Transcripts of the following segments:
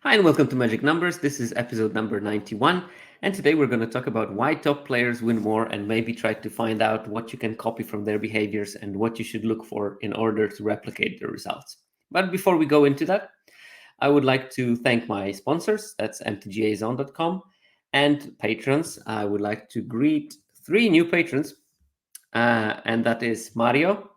Hi and welcome to Magic Numbers. This is episode number 91, and today we're going to talk about why top players win more and maybe try to find out what you can copy from their behaviors and what you should look for in order to replicate their results. But before we go into that, I would like to thank my sponsors, that's mtgazone.com, and patrons. I would like to greet three new patrons, and that is Mario,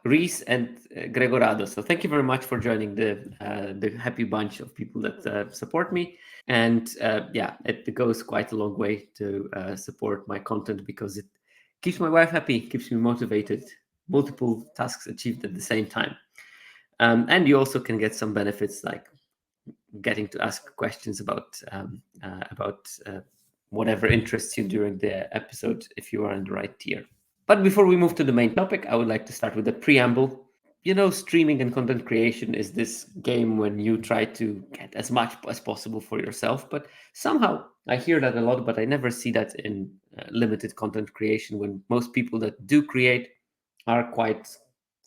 Reese, and Gregorado. So thank you very much for joining the happy bunch of people that support me. And it goes quite a long way to support my content because it keeps my wife happy, keeps me motivated, multiple tasks achieved at the same time. And you also can get some benefits like getting to ask questions about whatever interests you during the episode if you are in the right tier. But before we move to the main topic, I would like to start with a preamble. You know, streaming and content creation is this game when you try to get as much as possible for yourself. But somehow I hear that a lot, but I never see that in limited content creation when most people that do create are quite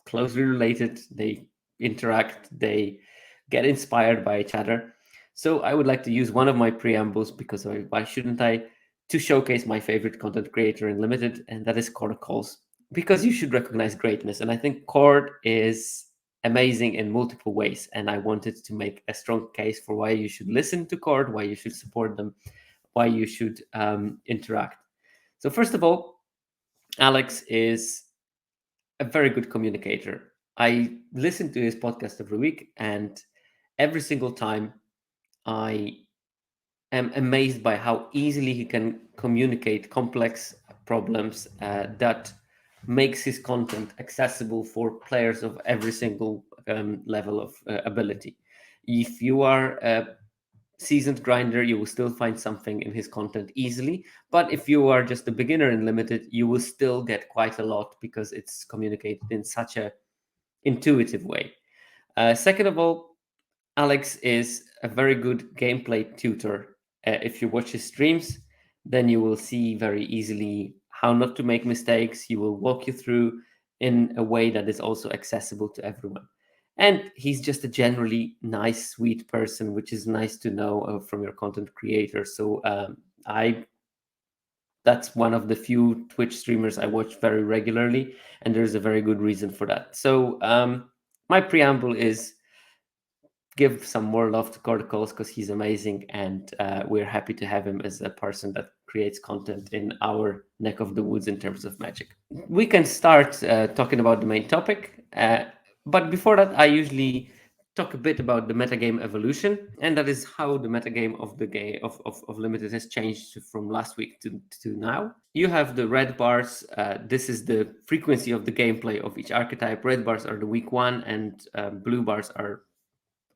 closely related. They interact, they get inspired by each other. So I would like to use one of my preambles because why shouldn't I? To showcase my favorite content creator in limited, and that is Cord Calls. Because you should recognize greatness. And I think Cord is amazing in multiple ways. And I wanted to make a strong case for why you should listen to Cord, why you should support them, why you should interact. So first of all, Alex is a very good communicator. I listen to his podcast every week, and every single time I am amazed by how easily he can communicate complex problems that makes his content accessible for players of every single level of ability. If you are a seasoned grinder, you will still find something in his content easily. But if you are just a beginner in limited, you will still get quite a lot because it's communicated in such a intuitive way. Second of all, Alex is a very good gameplay tutor. If you watch his streams, then you will see very easily how not to make mistakes. He will walk you through in a way that is also accessible to everyone. And he's just a generally nice, sweet person, which is nice to know from your content creator. So that's one of the few Twitch streamers I watch very regularly, and there's a very good reason for that. So my preamble is give some more love to Corticals because he's amazing, and we're happy to have him as a person that creates content in our neck of the woods in terms of Magic. We can start talking about the main topic, but before that, I usually talk a bit about the metagame evolution, and that is how the metagame of the game of limited has changed from last week to now. You have the red bars. This is the frequency of the gameplay of each archetype. Red bars are the week 1, and blue bars are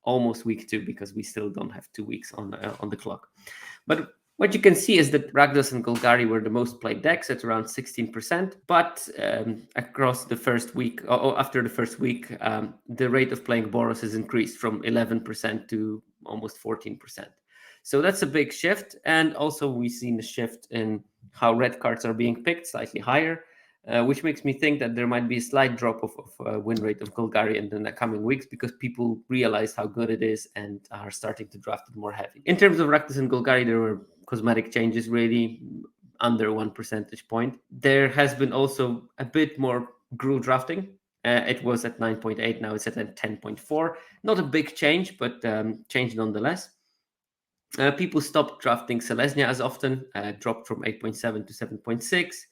almost week 2 because we still don't have 2 weeks on the clock. But what you can see is that Rakdos and Golgari were the most played decks at around 16%. But across the first week, or after the first week, the rate of playing Boros has increased from 11% to almost 14%. So that's a big shift. And also we've seen a shift in how red cards are being picked, slightly higher. Which makes me think that there might be a slight drop of win rate of Golgari in the coming weeks because people realize how good it is and are starting to draft it more heavy. In terms of Rakdos and Golgari, there were cosmetic changes really under 1 percentage point. There has been also a bit more Gru drafting. It was at 9.8, now it's at 10.4. Not a big change, but change nonetheless. People stopped drafting Selesnya as often, dropped from 8.7 to 7.6.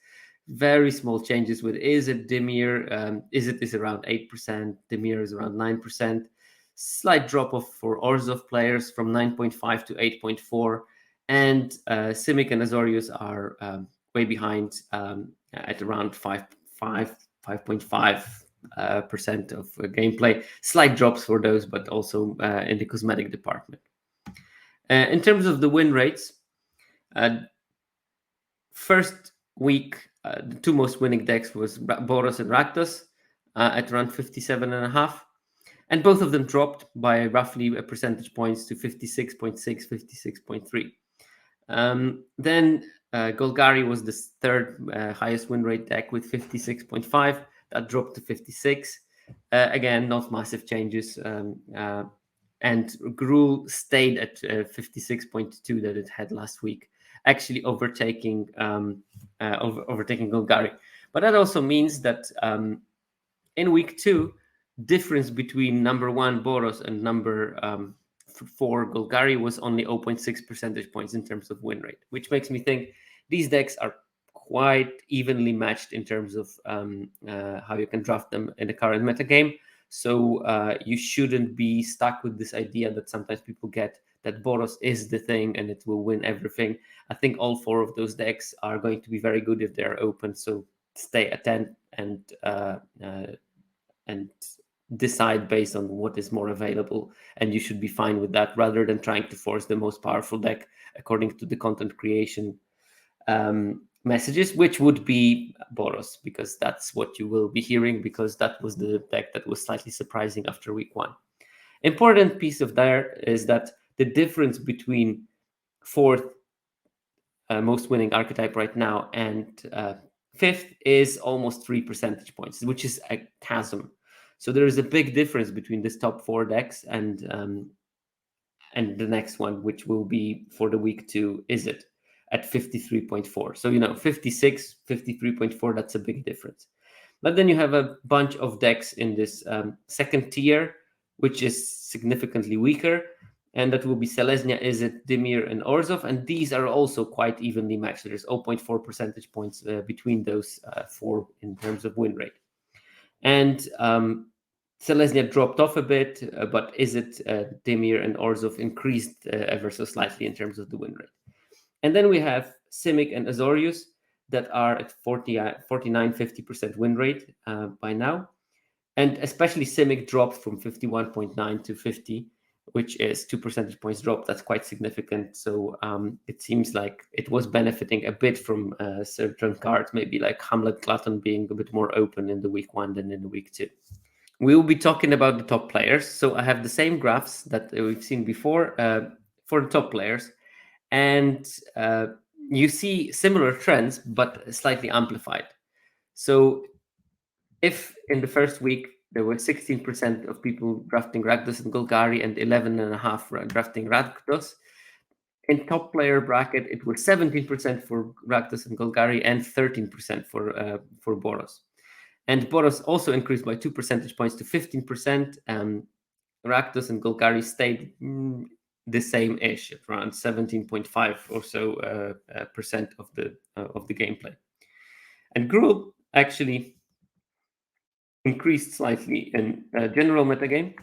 Very small changes with Izzet, Dimir. Izzet is around 8%, Dimir is around 9%. Slight drop off for Orzhov players from 9.5 to 8.4. And Simic and Azorius are way behind at around 5.5% of gameplay. Slight drops for those, but also in the cosmetic department. In terms of the win rates, first week, the two most winning decks was Boros and Rakdos at around 57.5. And both of them dropped by roughly a percentage points to 56.6, 56.3. Then Golgari was the third highest win rate deck with 56.5. That dropped to 56. Again, not massive changes. and Gruul stayed at 56.2 that it had last week, actually overtaking Golgari. But that also means that in week 2, difference between number 1 Boros and number 4 Golgari was only 0.6 percentage points in terms of win rate, which makes me think these decks are quite evenly matched in terms of how you can draft them in the current metagame. So you shouldn't be stuck with this idea that sometimes people get that Boros is the thing and it will win everything. I think all 4 of those decks are going to be very good if they're open. So stay attentive and decide based on what is more available, and you should be fine with that rather than trying to force the most powerful deck according to the content creation messages, which would be Boros, because that's what you will be hearing, because that was the deck that was slightly surprising after week 1. Important piece of there is that the difference between 4th most winning archetype right now and 5th is almost 3 percentage points, which is a chasm. So there is a big difference between this top 4 decks and the next one, which will be for the week 2, is it at 53.4. So 56, 53.4, that's a big difference. But then you have a bunch of decks in this second tier, which is significantly weaker, and that will be Selesnya, Izzet, Dimir, and Orzhov, and these are also quite evenly matched. There's 0.4 percentage points between those 4 in terms of win rate. And Selesnya dropped off a bit, but Izzet, Dimir, and Orzhov increased ever so slightly in terms of the win rate. And then we have Simic and Azorius that are at 49-50% win rate by now. And especially Simic dropped from 51.9 to 50, which is 2 percentage points drop. That's quite significant. So it seems like it was benefiting a bit from certain cards, maybe like Hamlet Glutton being a bit more open in the week 1 than in the week 2. We will be talking about the top players. So I have the same graphs that we've seen before for the top players. And you see similar trends, but slightly amplified. So if in the first week there were 16% of people drafting Rakdos and Golgari and 11.5% drafting Rakdos, in top player bracket it was 17% for Rakdos and Golgari and 13% for Boros. And Boros also increased by 2 percentage points to 15%. Rakdos and Golgari stayed the same-ish, at around 17.5 or so percent of the gameplay. And Gruul actually increased slightly in general metagame,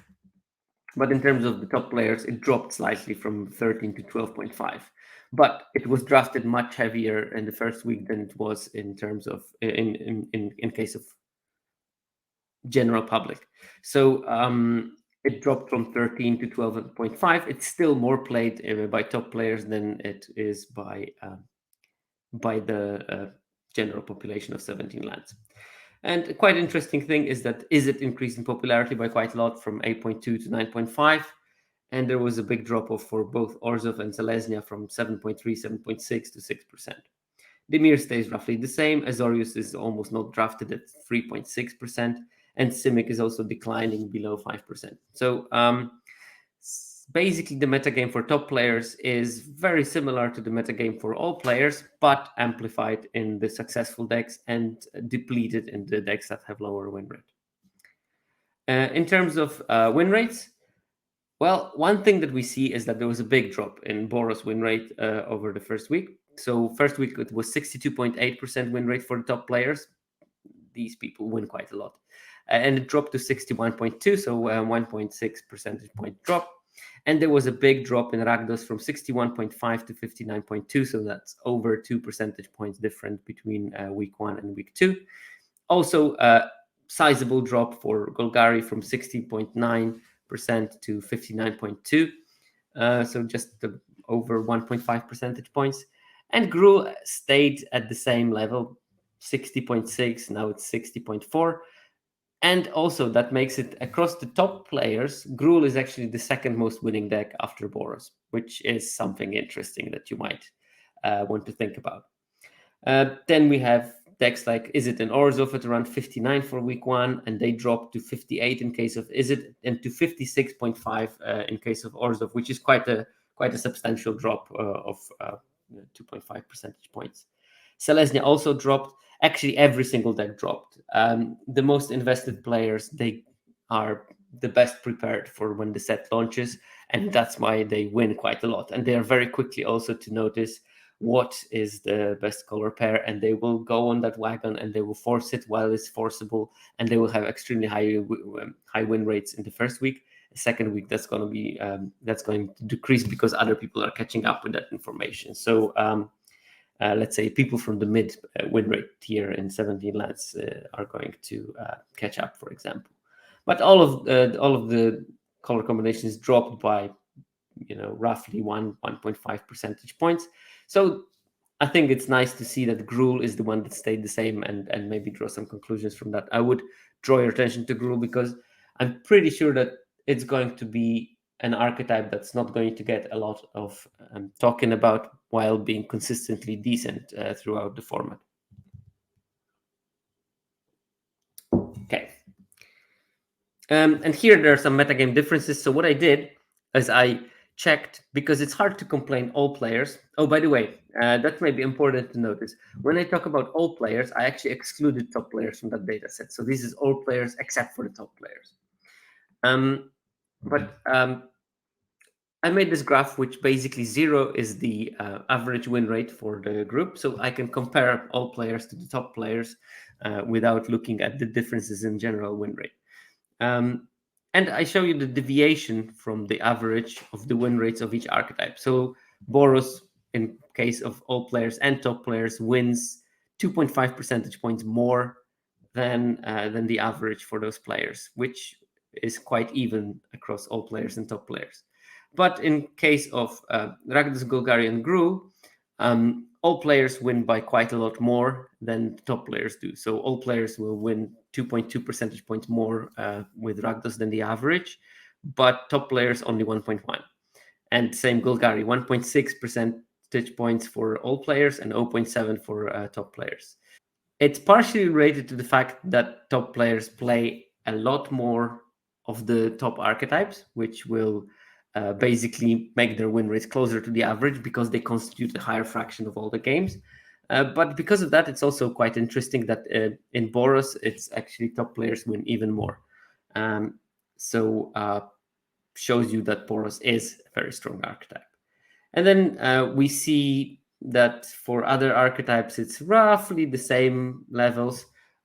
but in terms of the top players, it dropped slightly from 13 to 12.5. But it was drafted much heavier in the first week than it was in terms of in case of general public. So it dropped from 13 to 12.5. It's still more played by top players than it is by the general population of 17 lands. And a quite interesting thing is that Izzet increased in popularity by quite a lot, from 8.2 to 9.5. And there was a big drop-off for both Orzhov and Selesnya from 7.3, 7.6 to 6%. Dimir stays roughly the same. Azorius is almost not drafted at 3.6%. And Simic is also declining below 5%. So basically the metagame for top players is very similar to the metagame for all players, but amplified in the successful decks and depleted in the decks that have lower win rate. In terms of win rates, well, one thing that we see is that there was a big drop in Boros win rate over the first week. So first week it was 62.8% win rate for the top players. These people win quite a lot. And it dropped to 61.2, so 1.6 percentage point drop. And there was a big drop in Rakdos from 61.5 to 59.2, so that's over 2 percentage points different between week 1 and week 2. Also, sizable drop for Golgari from 60.9% to 59.2, so just over 1.5 percentage points. And Gruul stayed at the same level, 60.6, now it's 60.4. And also that makes it, across the top players, Gruul is actually the second most winning deck after Boros, which is something interesting that you might want to think about. Then we have decks like Izzet and Orzhov at around 59 for week 1, and they dropped to 58 in case of Izzet and to 56.5 in case of Orzhov, which is quite a substantial drop of 2.5 percentage points. Selesnya also dropped. Actually, every single deck dropped. The most invested players, they are the best prepared for when the set launches, and that's why they win quite a lot. And they are very quickly also to notice what is the best color pair, and they will go on that wagon and they will force it while it's forcible, and they will have extremely high win rates in the first week. The second week, that's going to decrease because other people are catching up with that information. So let's say people from the mid win rate tier in 17 lands are going to catch up, for example. But all of the color combinations dropped by roughly 1.5 percentage points. So I think it's nice to see that Gruul is the one that stayed the same, and maybe draw some conclusions from that. I would draw your attention to Gruul because I'm pretty sure that it's going to be an archetype that's not going to get a lot of talking about while being consistently decent throughout the format. Okay. And here there are some metagame differences. So what I did is I checked, because it's hard to complain all players. Oh, by the way, that may be important to notice. When I talk about all players, I actually excluded top players from that data set. So this is all players except for the top players. But I made this graph, which basically 0 is the average win rate for the group. So I can compare all players to the top players without looking at the differences in general win rate. And I show you the deviation from the average of the win rates of each archetype. So Boros, in case of all players and top players, wins 2.5 percentage points more than the average for those players, which is quite even across all players and top players. But in case of Rakdos, Golgari, and Gruul, all players win by quite a lot more than top players do. So all players will win 2.2 percentage points more with Rakdos than the average, but top players only 1.1. And same Golgari, 1.6 percentage points for all players and 0.7 for top players. It's partially related to the fact that top players play a lot more of the top archetypes, which will basically make their win rates closer to the average because they constitute a higher fraction of all the games. But because of that, it's also quite interesting that in Boros, it's actually top players win even more. So shows you that Boros is a very strong archetype. And then we see that for other archetypes, it's roughly the same levels.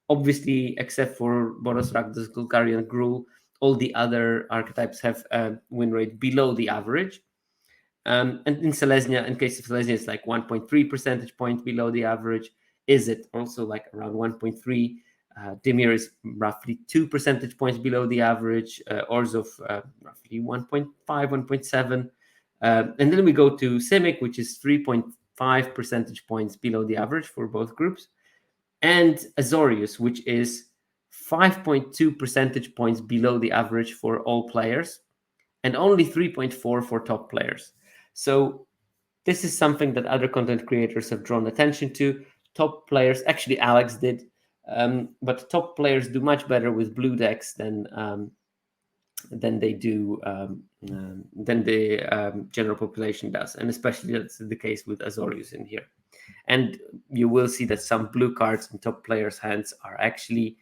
Obviously, except for Boros, Rakdos, Golgari, and Gruul, all the other archetypes have a win rate below the average. And in Selesnya, in case of Selesnya, it's like 1.3 percentage points below the average. Izzet also like around 1.3. Dimir is roughly 2 percentage points below the average. Orzhov roughly 1.5, 1.7. And then we go to Simic, which is 3.5 percentage points below the average for both groups. And Azorius, which is 5.2 percentage points below the average for all players, and only 3.4 for top players. So this is something that other content creators have drawn attention to. Top players, actually Alex did, but top players do much better with blue decks than they do than the general population does, and especially that's the case with Azorius in here. And you will see that some blue cards in top players' hands are actually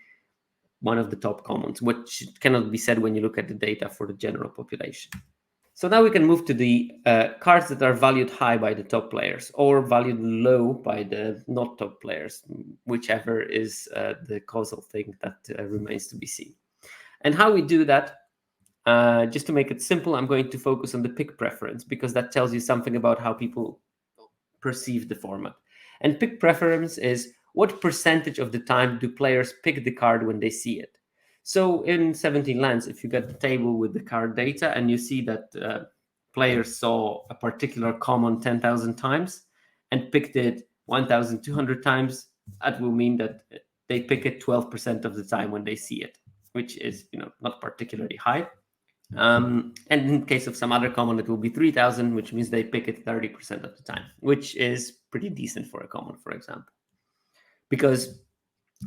one of the top commons, which cannot be said when you look at the data for the general population. So now we can move to the cards that are valued high by the top players or valued low by the not top players, whichever is the causal thing that remains to be seen. And how we do that, just to make it simple, I'm going to focus on the pick preference because that tells you something about how people perceive the format. And pick preference is what percentage of the time do players pick the card when they see it. So in 17 lands, if you get the table with the card data and you see that players saw a particular common 10,000 times and picked it 1,200 times, that will mean that they pick it 12% of the time when they see it, which is not particularly high. And in case of some other common, it will be 3,000, which means they pick it 30% of the time, which is pretty decent for a common, for example. because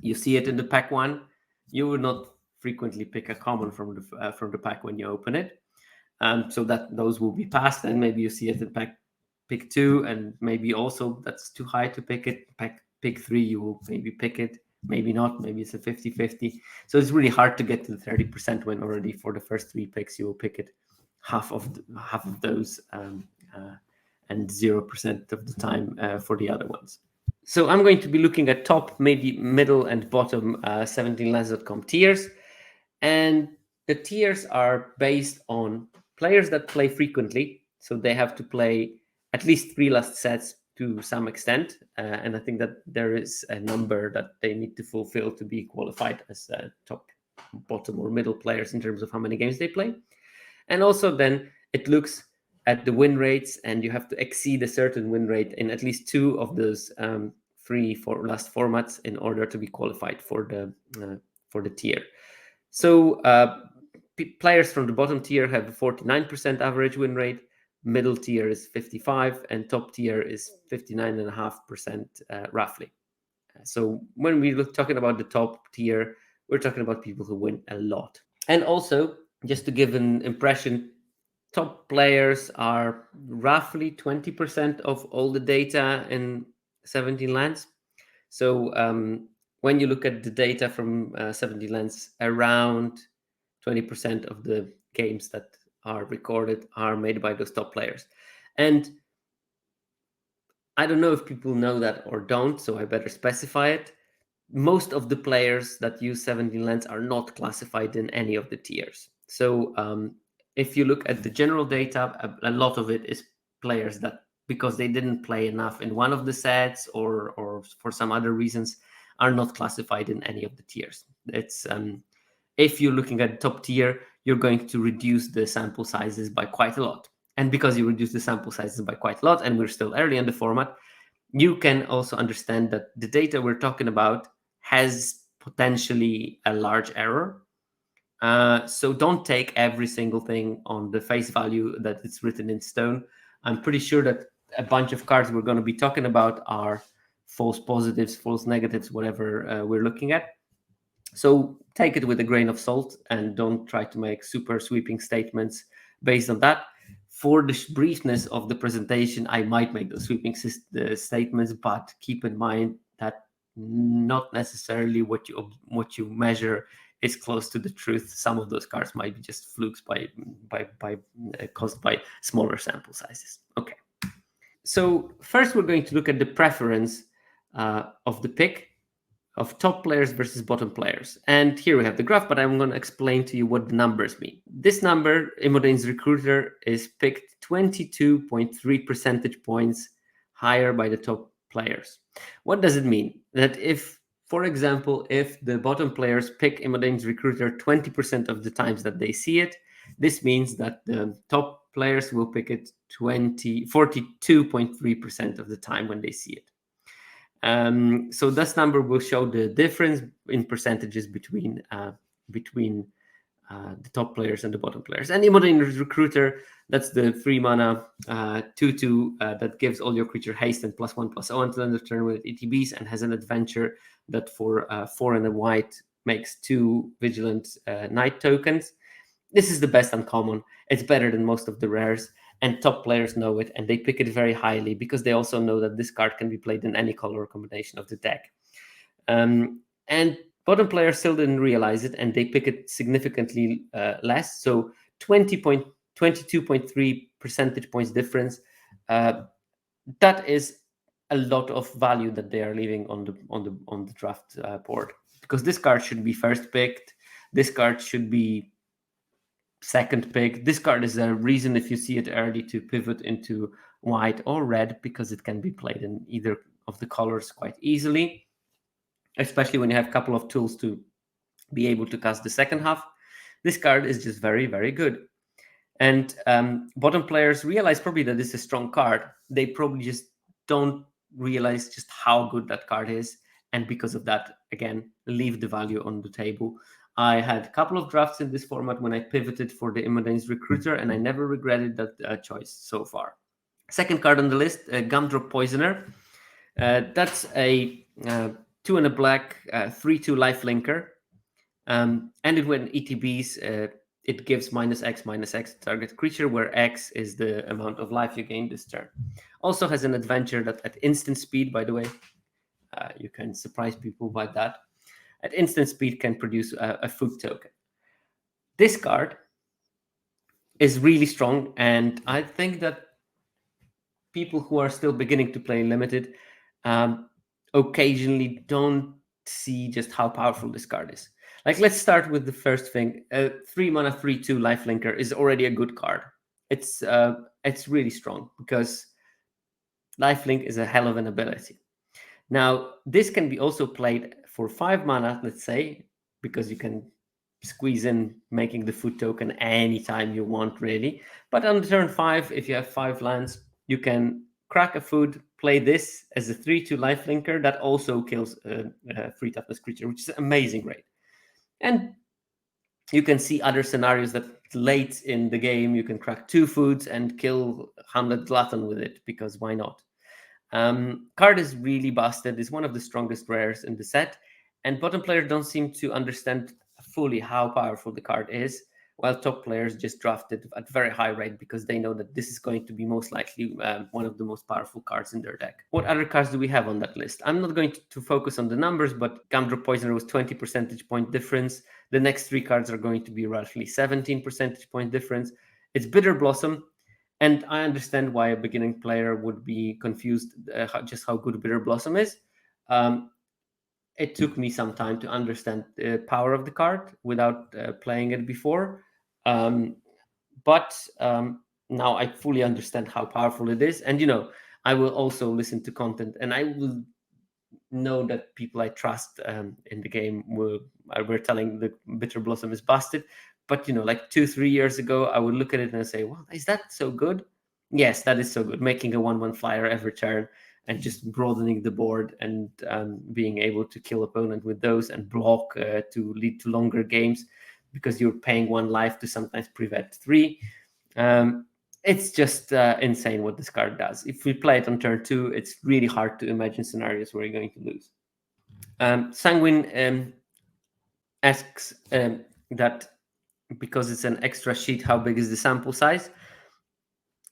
you see it in the pack one. You would not frequently pick a common from the pack when you open it, so that those will be passed, and maybe you see it in pick 2, and maybe also that's too high to pick it. Pick 3, you will maybe pick it, maybe not, maybe it's a 50-50. So it's really hard to get to the 30% when already for the first 3 picks you will pick it half of those, and 0% of the time for the other ones. So I'm going to be looking at top, maybe middle, and bottom 17lands.com tiers. And the tiers are based on players that play frequently. So they have to play at least 3 last sets to some extent. And I think that there is a number that they need to fulfill to be qualified as top, bottom, or middle players in terms of how many games they play. And also then it looks at the win rates, and you have to exceed a certain win rate in at least 2 of those 3 last formats in order to be qualified for the tier. So players from the bottom tier have a 49% average win rate, middle tier is 55%, and top tier is 59.5% roughly. So when we're talking about the top tier, we're talking about people who win a lot. And also, just to give an impression, top players are roughly 20% of all the data in 17 lands. So when you look at the data from 17 lands, around 20% of the games that are recorded are made by those top players. And I don't know if people know that or don't, so I better specify it. Most of the players that use 17 lands are not classified in any of the tiers. So if you look at the general data, a lot of it is players that, because they didn't play enough in one of the sets or for some other reasons, are not classified in any of the tiers. It's if you're looking at top tier, you're going to reduce the sample sizes by quite a lot. And because you reduce the sample sizes by quite a lot, and we're still early in the format, you can also understand that the data we're talking about has potentially a large error. So don't take every single thing on the face value that it's written in stone. I'm pretty sure that a bunch of cards we're going to be talking about are false positives, false negatives, whatever we're looking at. So take it with a grain of salt and don't try to make super sweeping statements based on that. For the briefness of the presentation, I might make those sweeping statements, but keep in mind that not necessarily what you measure is close to the truth. Some of those cards might be just flukes caused by smaller sample sizes. Okay. So first, we're going to look at the preference of the pick of top players versus bottom players. And here we have the graph, but I'm going to explain to you what the numbers mean. This number, Imodane's Recruiter, is picked 22.3 percentage points higher by the top players. What does it mean? That if, for example, if the bottom players pick Imodane's Recruiter 20% of the times that they see it, this means that the top players will pick it 42.3% of the time when they see it. So this number will show the difference in percentages between the top players and the bottom players. And Imodane's Recruiter, that's the 3 mana 2/2 that gives all your creature haste and +1/+0 until end of turn with ETBs, and has an adventure that for 4 and a white makes 2 vigilant knight tokens. This is the best uncommon. It's better than most of the rares. And top players know it, and they pick it very highly because they also know that this card can be played in any color combination of the deck. And bottom players still didn't realize it, and they pick it significantly less. So 22.3 percentage points difference. That is a lot of value that they are leaving on the draft board, because this card should be first picked. This card should be second pick. This card is a reason, if you see it early, to pivot into white or red, because it can be played in either of the colors quite easily, especially when you have a couple of tools to be able to cast the second half. This card is just very, very good. And bottom players realize probably that this is a strong card. They probably just don't realize just how good that card is. And because of that, again, leave the value on the table. I had a couple of drafts in this format when I pivoted for the Imodane's Recruiter, and I never regretted that choice so far. Second card on the list, Gumdrop Poisoner. That's a 2 and a black, 3/2 lifelinker. And it when ETBs, it gives -X to target creature, where X is the amount of life you gain this turn. Also has an adventure that at instant speed, by the way, you can surprise people by that. At instant speed can produce a food token. This card is really strong, and I think that people who are still beginning to play limited occasionally don't see just how powerful this card is. Like, let's start with the first thing. 3 mana 3/2 lifelinker is already a good card. It's really strong because lifelink is a hell of an ability. Now, this can be also played for 5 mana, let's say, because you can squeeze in making the food token anytime you want, really. But on turn 5, if you have 5 lands, you can crack a food, play this as a 3/2 lifelinker that also kills a 3 toughness creature, which is amazing, great. And you can see other scenarios that late in the game you can crack 2 foods and kill Hamlet Glutton with it, because why not? Card is really busted. It's one of the strongest rares in the set, and bottom players don't seem to understand fully how powerful the card is, while top players just draft it at very high rate because they know that this is going to be most likely one of the most powerful cards in their deck. What other cards do we have on that list? I'm not going to focus on the numbers, but Gumdrop Poisoner was 20 percentage point difference. The next 3 cards are going to be roughly 17 percentage point difference. It's Bitter Blossom, and I understand why a beginning player would be confused just how good Bitter Blossom is. It took me some time to understand the power of the card without playing it before. But now I fully understand how powerful it is. And, I will also listen to content, and I will know that people I trust in the game were telling the Bitter Blossom is busted. But, like 2-3 years ago, I would look at it and say, well, is that so good? Yes, that is so good. Making a 1/1 flyer every turn and just broadening the board and being able to kill opponent with those and block to lead to longer games because you're paying 1 life to sometimes prevent 3. It's just insane what this card does. If we play it on turn 2, it's really hard to imagine scenarios where you're going to lose. Sanguine asks that because it's an extra sheet, how big is the sample size?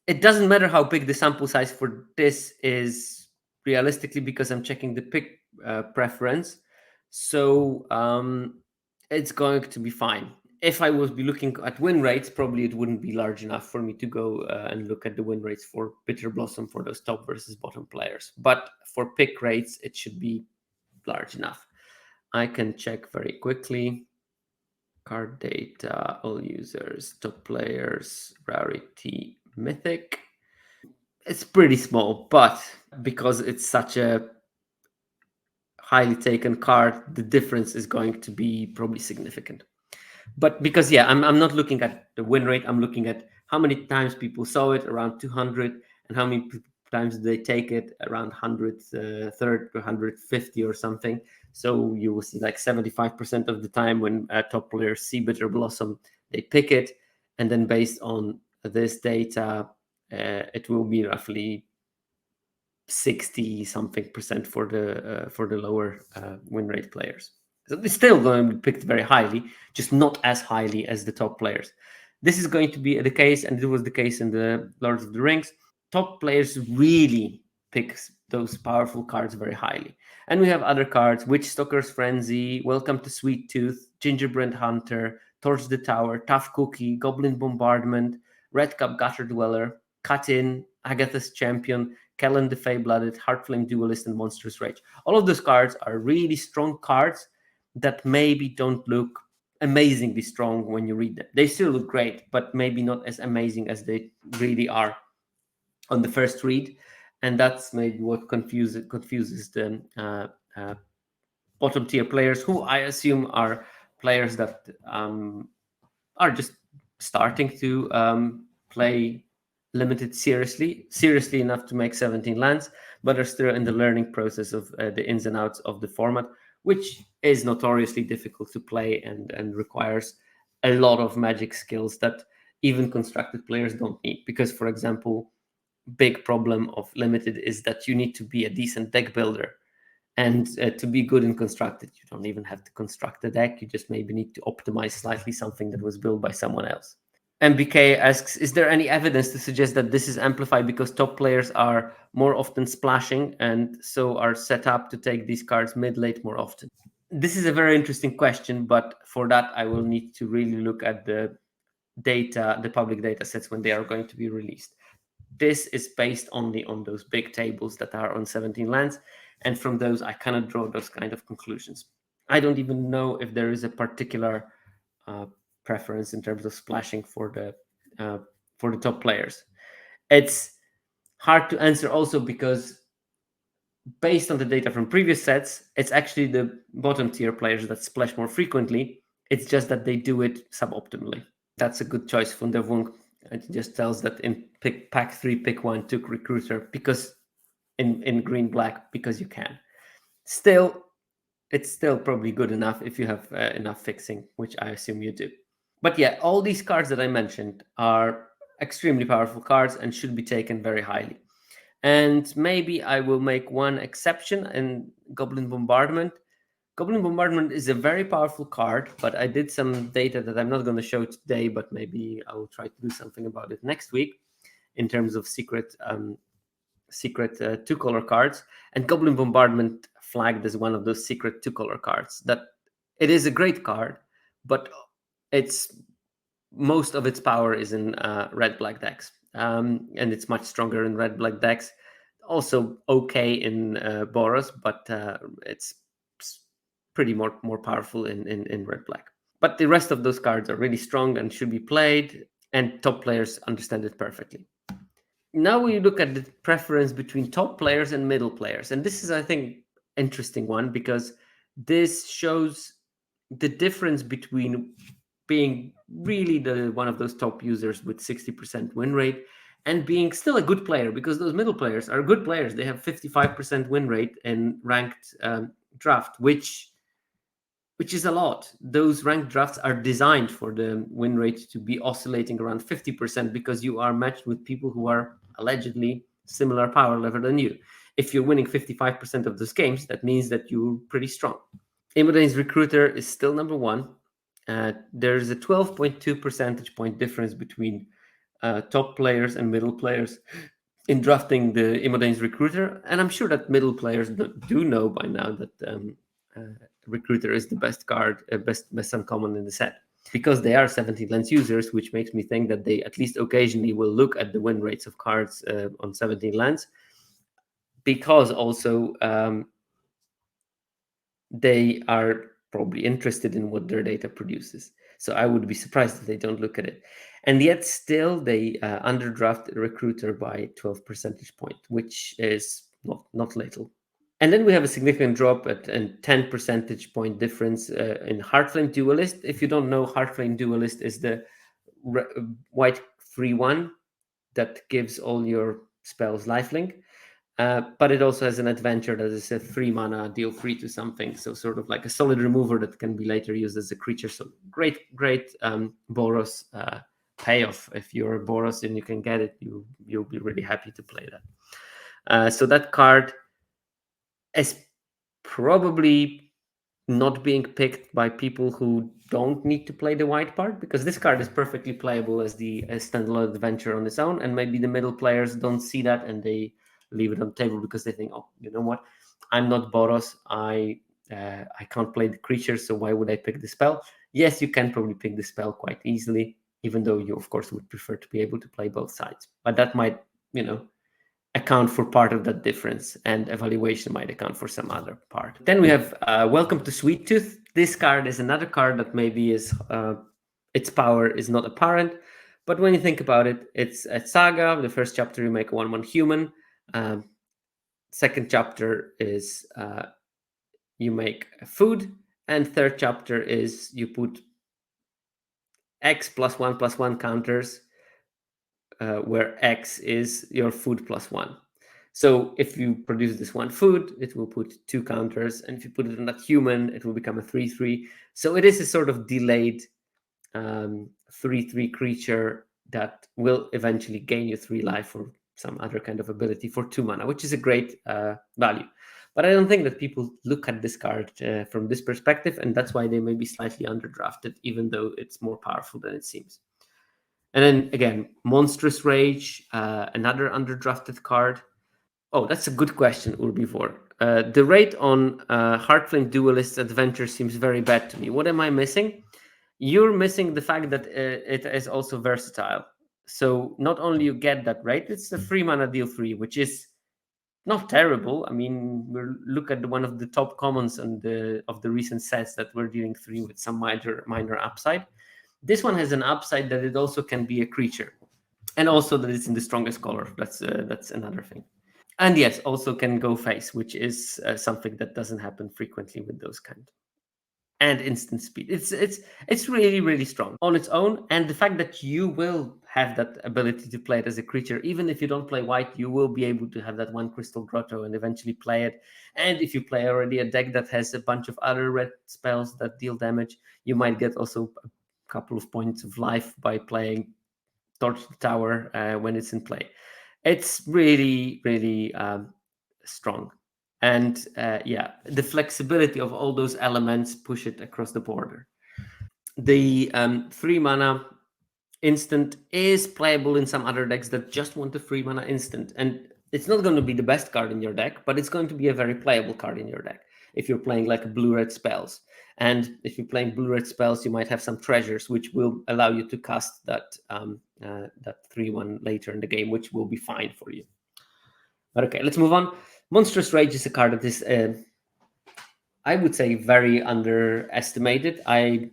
It doesn't matter how big the sample size for this is realistically, because I'm checking the pick preference. So it's going to be fine. If I would be looking at win rates, probably it wouldn't be large enough for me to go and look at the win rates for Bitter Blossom for those top versus bottom players. But for pick rates, it should be large enough. I can check very quickly. Card data, all users, top players, rarity, mythic. It's pretty small, but because it's such a highly taken card, the difference is going to be probably significant. But because, I'm not looking at the win rate, I'm looking at how many times people saw it, around 200, and how many times they take it, around 130 to 150 or something. So you will see like 75% of the time when top players see Bitter Blossom, they pick it, and then based on this data, it will be roughly 60 something percent for the lower win rate players. So it's still going to be picked very highly, just not as highly as the top players. This is going to be the case, and it was the case in the Lord of the Rings. Top players really pick those powerful cards very highly. And we have other cards: Witch Stalker's Frenzy, Welcome to Sweet Tooth, Gingerbread Hunter, Torch the Tower, Tough Cookie, Goblin Bombardment, Red Cup Gutter Dweller, Cut In, Agatha's Champion, Kellen the Fey-Blooded, Heartflame Duelist, and Monstrous Rage. All of those cards are really strong cards that maybe don't look amazingly strong when you read them. They still look great, but maybe not as amazing as they really are on the first read. And that's maybe what confuses the bottom tier players, who I assume are players that are just starting to play limited seriously enough to make 17 lands, but are still in the learning process of the ins and outs of the format, which is notoriously difficult to play and requires a lot of magic skills that even constructed players don't need. Because, for example, big problem of limited is that you need to be a decent deck builder. And to be good in Constructed, you don't even have to construct a deck. You just maybe need to optimize slightly something that was built by someone else. MBK asks, is there any evidence to suggest that this is amplified because top players are more often splashing and so are set up to take these cards mid-late more often? This is a very interesting question, but for that I will need to really look at the data, the public data sets when they are going to be released. This is based only on those big tables that are on 17 lands, and from those I cannot draw those kind of conclusions. I don't even know if there is a particular preference in terms of splashing for the top players. It's hard to answer also because based on the data from previous sets, it's actually the bottom tier players that splash more frequently. It's just that they do it suboptimally. That's a good choice from the Wung. It just tells that in pack 3, pick 1, took Recruiter because in green black because you can. Still, it's still probably good enough if you have enough fixing, which I assume you do. But yeah, all these cards that I mentioned are extremely powerful cards and should be taken very highly. And maybe I will make one exception in Goblin Bombardment. Goblin Bombardment is a very powerful card, but I did some data that I'm not going to show today, but maybe I will try to do something about it next week in terms of secret two-color cards. And Goblin Bombardment flagged as one of those secret two-color cards. That it is a great card, but most of its power is in red-black decks. And it's much stronger in red-black decks. Also okay in Boros, but it's pretty more powerful in red-black. But the rest of those cards are really strong and should be played, and top players understand it perfectly. Now we look at the preference between top players and middle players. And this is, I think, interesting one because this shows the difference between being really one of those top users with 60% win rate and being still a good player, because those middle players are good players. They have 55% win rate in ranked draft, which is a lot. Those ranked drafts are designed for the win rate to be oscillating around 50% because you are matched with people who are allegedly similar power level than you. If you're winning 55% of those games, that means that you're pretty strong. Imodane's Recruiter is still number one. There's a 12.2 percentage point difference between top players and middle players in drafting the Imodane's Recruiter. And I'm sure that middle players do know by now that Recruiter is the best card, best uncommon in the set, because they are 17 lands users, which makes me think that they at least occasionally will look at the win rates of cards on 17 lands, because also they are probably interested in what their data produces. So I would be surprised if they don't look at it. And yet still they underdraft Recruiter by 12 percentage point, which is not little. And then we have a significant drop at a 10 percentage point difference in Heartflame Duelist. If you don't know, Heartflame Duelist is the white 3/1 that gives all your spells lifelink. But it also has an adventure that is a 3 mana, deal 3 to something. So sort of like a solid remover that can be later used as a creature. So great Boros payoff. If you're a Boros and you can get it, you'll be really happy to play that. So that card is probably not being picked by people who don't need to play the white part, because this card is perfectly playable as the standalone adventure on its own, and maybe the middle players don't see that and they leave it on the table because they think, oh, you know what, I'm not Boros, I can't play the creature, so why would I pick the spell? Yes, you can probably pick the spell quite easily, even though you of course would prefer to be able to play both sides, but that might account for part of that difference, and evaluation might account for some other part. Then we have Welcome to Sweet Tooth. This card is another card that maybe is its power is not apparent, but when you think about it, it's a saga. The first chapter you make a 1/1 human. Second chapter is you make food, and third chapter is you put X +1/+1 counters where X is your food +1. So if you produce this one food, it will put 2 counters, and if you put it on that human, it will become a 3/3. So it is a sort of delayed 3/3 creature that will eventually gain you 3 life or some other kind of ability for 2 mana, which is a great value. But I don't think that people look at this card from this perspective, and that's why they may be slightly underdrafted, even though it's more powerful than it seems. And then again, Monstrous Rage, another underdrafted card. Oh, that's a good question, Urbivore. The rate on Heartflame Duelist's Adventure seems very bad to me. What am I missing? You're missing the fact that it is also versatile. So not only you get that rate, it's a 3 mana deal 3, which is not terrible. I mean, we look at one of the top commons of the recent sets that we're dealing 3 with some minor upside. This one has an upside that it also can be a creature, and also that it's in the strongest color. That's another thing. And yes, also can go face, which is something that doesn't happen frequently with those kind. And instant speed. It's really strong on its own, and the fact that you will have that ability to play it as a creature, even if you don't play white, you will be able to have that one Crystal Grotto and eventually play it. And if you play already a deck that has a bunch of other red spells that deal damage, you might get also a couple of points of life by playing Torch the Tower when it's in play. It's really strong. And yeah, the flexibility of all those elements push it across the border. The 3 mana instant is playable in some other decks that just want the 3 mana instant. And it's not going to be the best card in your deck, but it's going to be a very playable card in your deck if you're playing like blue-red spells. And if you're playing blue-red spells, you might have some treasures, which will allow you to cast that 3/1 later in the game, which will be fine for you. But okay, let's move on. Monstrous Rage is a card that is, I would say, very underestimated. I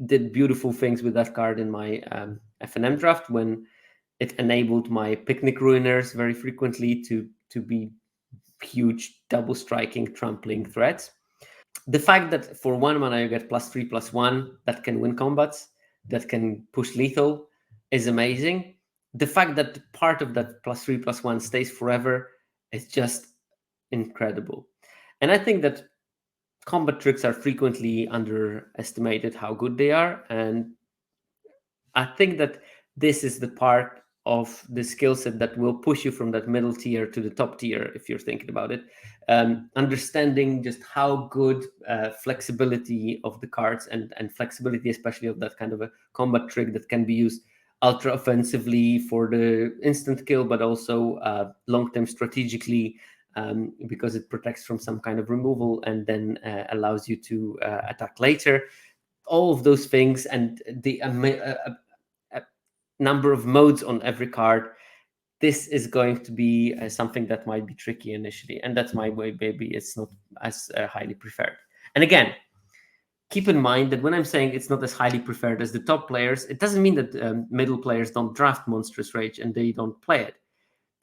did beautiful things with that card in my FNM draft when it enabled my Picnic Ruiners very frequently to be huge double striking, trampling threats. The fact that for 1 mana you get +3/+1 that can win combats, that can push lethal, is amazing. The fact that part of that +3/+1 stays forever is just incredible. And I think that combat tricks are frequently underestimated how good they are. And I think that this is the part of the skill set that will push you from that middle tier to the top tier, if you're thinking about it. Understanding just how good flexibility of the cards and flexibility, especially of that kind of a combat trick that can be used ultra offensively for the instant kill, but also long term strategically, because it protects from some kind of removal and then allows you to attack later. All of those things and the number of modes on every card, this is going to be something that might be tricky initially, and that's my way. Maybe it's not as highly preferred. And again, keep in mind that when I'm saying it's not as highly preferred as the top players, it doesn't mean that middle players don't draft Monstrous Rage and they don't play it.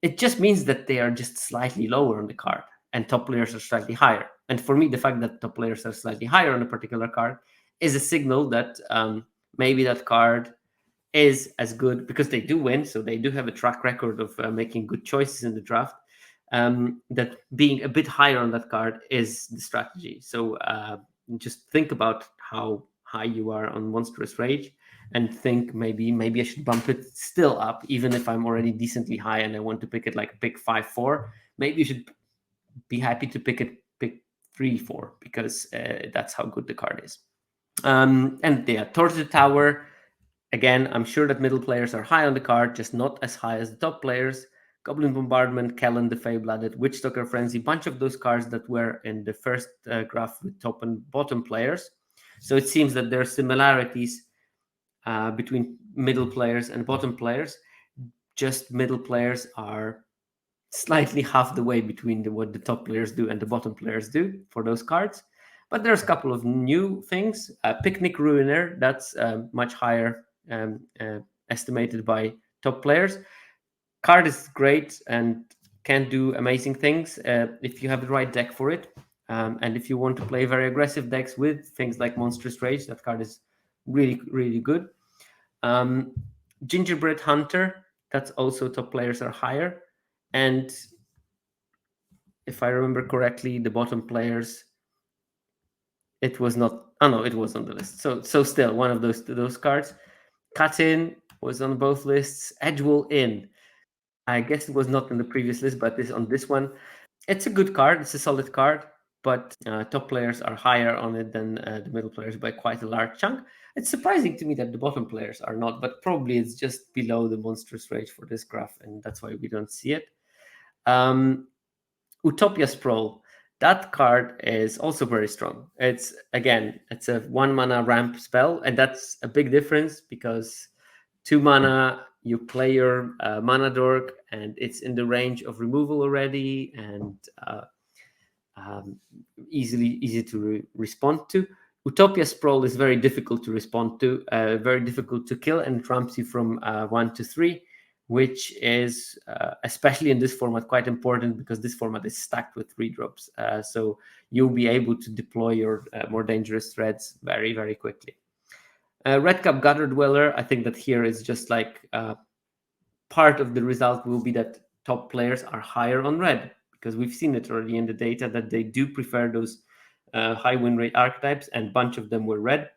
It just means that they are just slightly lower on the card and top players are slightly higher. And for me, the fact that top players are slightly higher on a particular card is a signal that maybe that card is as good, because they do win, so they do have a track record of making good choices in the draft. That being a bit higher on that card is the strategy. So just think about how high you are on Monstrous Rage, and think maybe I should bump it still up, even if I'm already decently high and I want to pick it like pick 5/4. Maybe you should be happy to pick 3/4, because that's how good the card is. And yeah, Torch the Tower. Again, I'm sure that middle players are high on the card, just not as high as the top players. Goblin Bombardment, Kellen the Fey-Blooded, Witchstalker Frenzy, bunch of those cards that were in the first graph with top and bottom players. So it seems that there are similarities between middle players and bottom players. Just middle players are slightly half the way between what the top players do and the bottom players do for those cards. But there's a couple of new things. Picnic Ruiner, that's much higher estimated by top players. Card is great and can do amazing things if you have the right deck for it. And if you want to play very aggressive decks with things like Monstrous Rage, that card is really good. Gingerbread Hunter, that's also top players are higher. And if I remember correctly, the bottom players, it was not. Oh no, it was on the list. So still one of those cards. Cut In was on both lists. Edgewall In, I guess it was not on the previous list, but this on this one. It's a good card. It's a solid card, but top players are higher on it than the middle players by quite a large chunk. It's surprising to me that the bottom players are not, but probably it's just below the monstrous range for this graph, and that's why we don't see it. Utopia Sprawl. That card is also very strong. It's a 1 mana ramp spell, and that's a big difference because 2 mana, you play your mana dork, and it's in the range of removal already, and easy to respond to. Utopia Sprawl is very difficult to respond to, very difficult to kill, and it ramps you from 1 to 3, which is, especially in this format, quite important because this format is stacked with 3-drops. So you'll be able to deploy your more dangerous threads very, very quickly. Red Cap Gutter Dweller, I think that here is just like part of the result will be that top players are higher on red, because we've seen it already in the data that they do prefer those high win rate archetypes, and a bunch of them were red.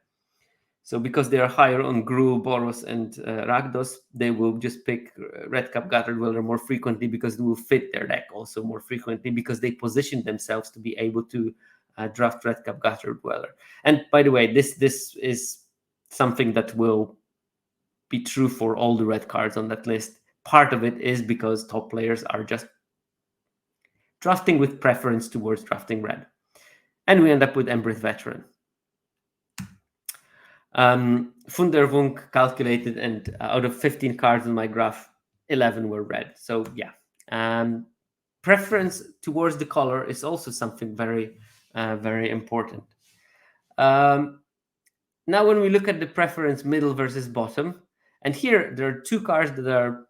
So because they are higher on Gruul, Boros, and Rakdos, they will just pick Red Cap Gutter Dweller more frequently because it will fit their deck also more frequently because they position themselves to be able to draft Red Cap Gutter Dweller. And by the way, this is something that will be true for all the red cards on that list. Part of it is because top players are just drafting with preference towards drafting red. And we end up with Embrith Veteran. Funderwunk calculated, and out of 15 cards in my graph, 11 were red. So yeah, preference towards the color is also something very, very important. Now, when we look at the preference middle versus bottom, and here there are 2 cards that are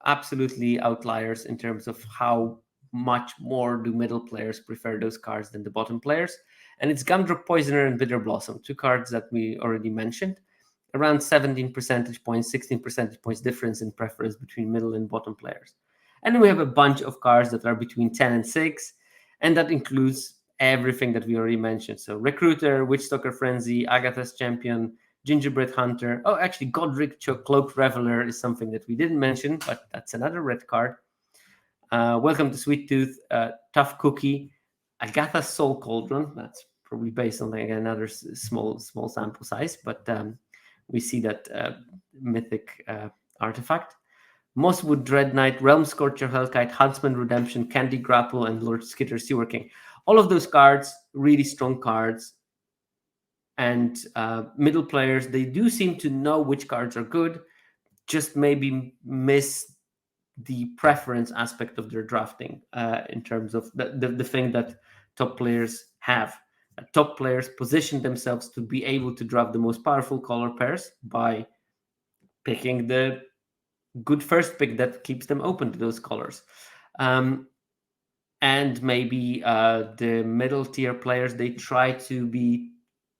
absolutely outliers in terms of how much more do middle players prefer those cards than the bottom players. And it's Gumdrop Poisoner and Bitter Blossom, 2 cards that we already mentioned. Around 17 percentage points, 16 percentage points difference in preference between middle and bottom players. And then we have a bunch of cards that are between 10 and 6, and that includes everything that we already mentioned. So Recruiter, Witchstalker Frenzy, Agatha's Champion, Gingerbread Hunter. Oh, actually, Godric Cloaked Reveler is something that we didn't mention, but that's another red card. Welcome to Sweet Tooth, Tough Cookie, Agatha's Soul Cauldron. That's probably based on like another small sample size, but we see that mythic artifact. Mosswood Dread Knight, Realm Scorcher Hellkite, Huntsman Redemption, Candy Grapple, and Lord Skitter Sewer King. All of those cards, really strong cards. And middle players, they do seem to know which cards are good, just maybe miss the preference aspect of their drafting in terms of the thing that top players have. Top players position themselves to be able to draft the most powerful color pairs by picking the good first pick that keeps them open to those colors. And maybe the middle tier players, they try to be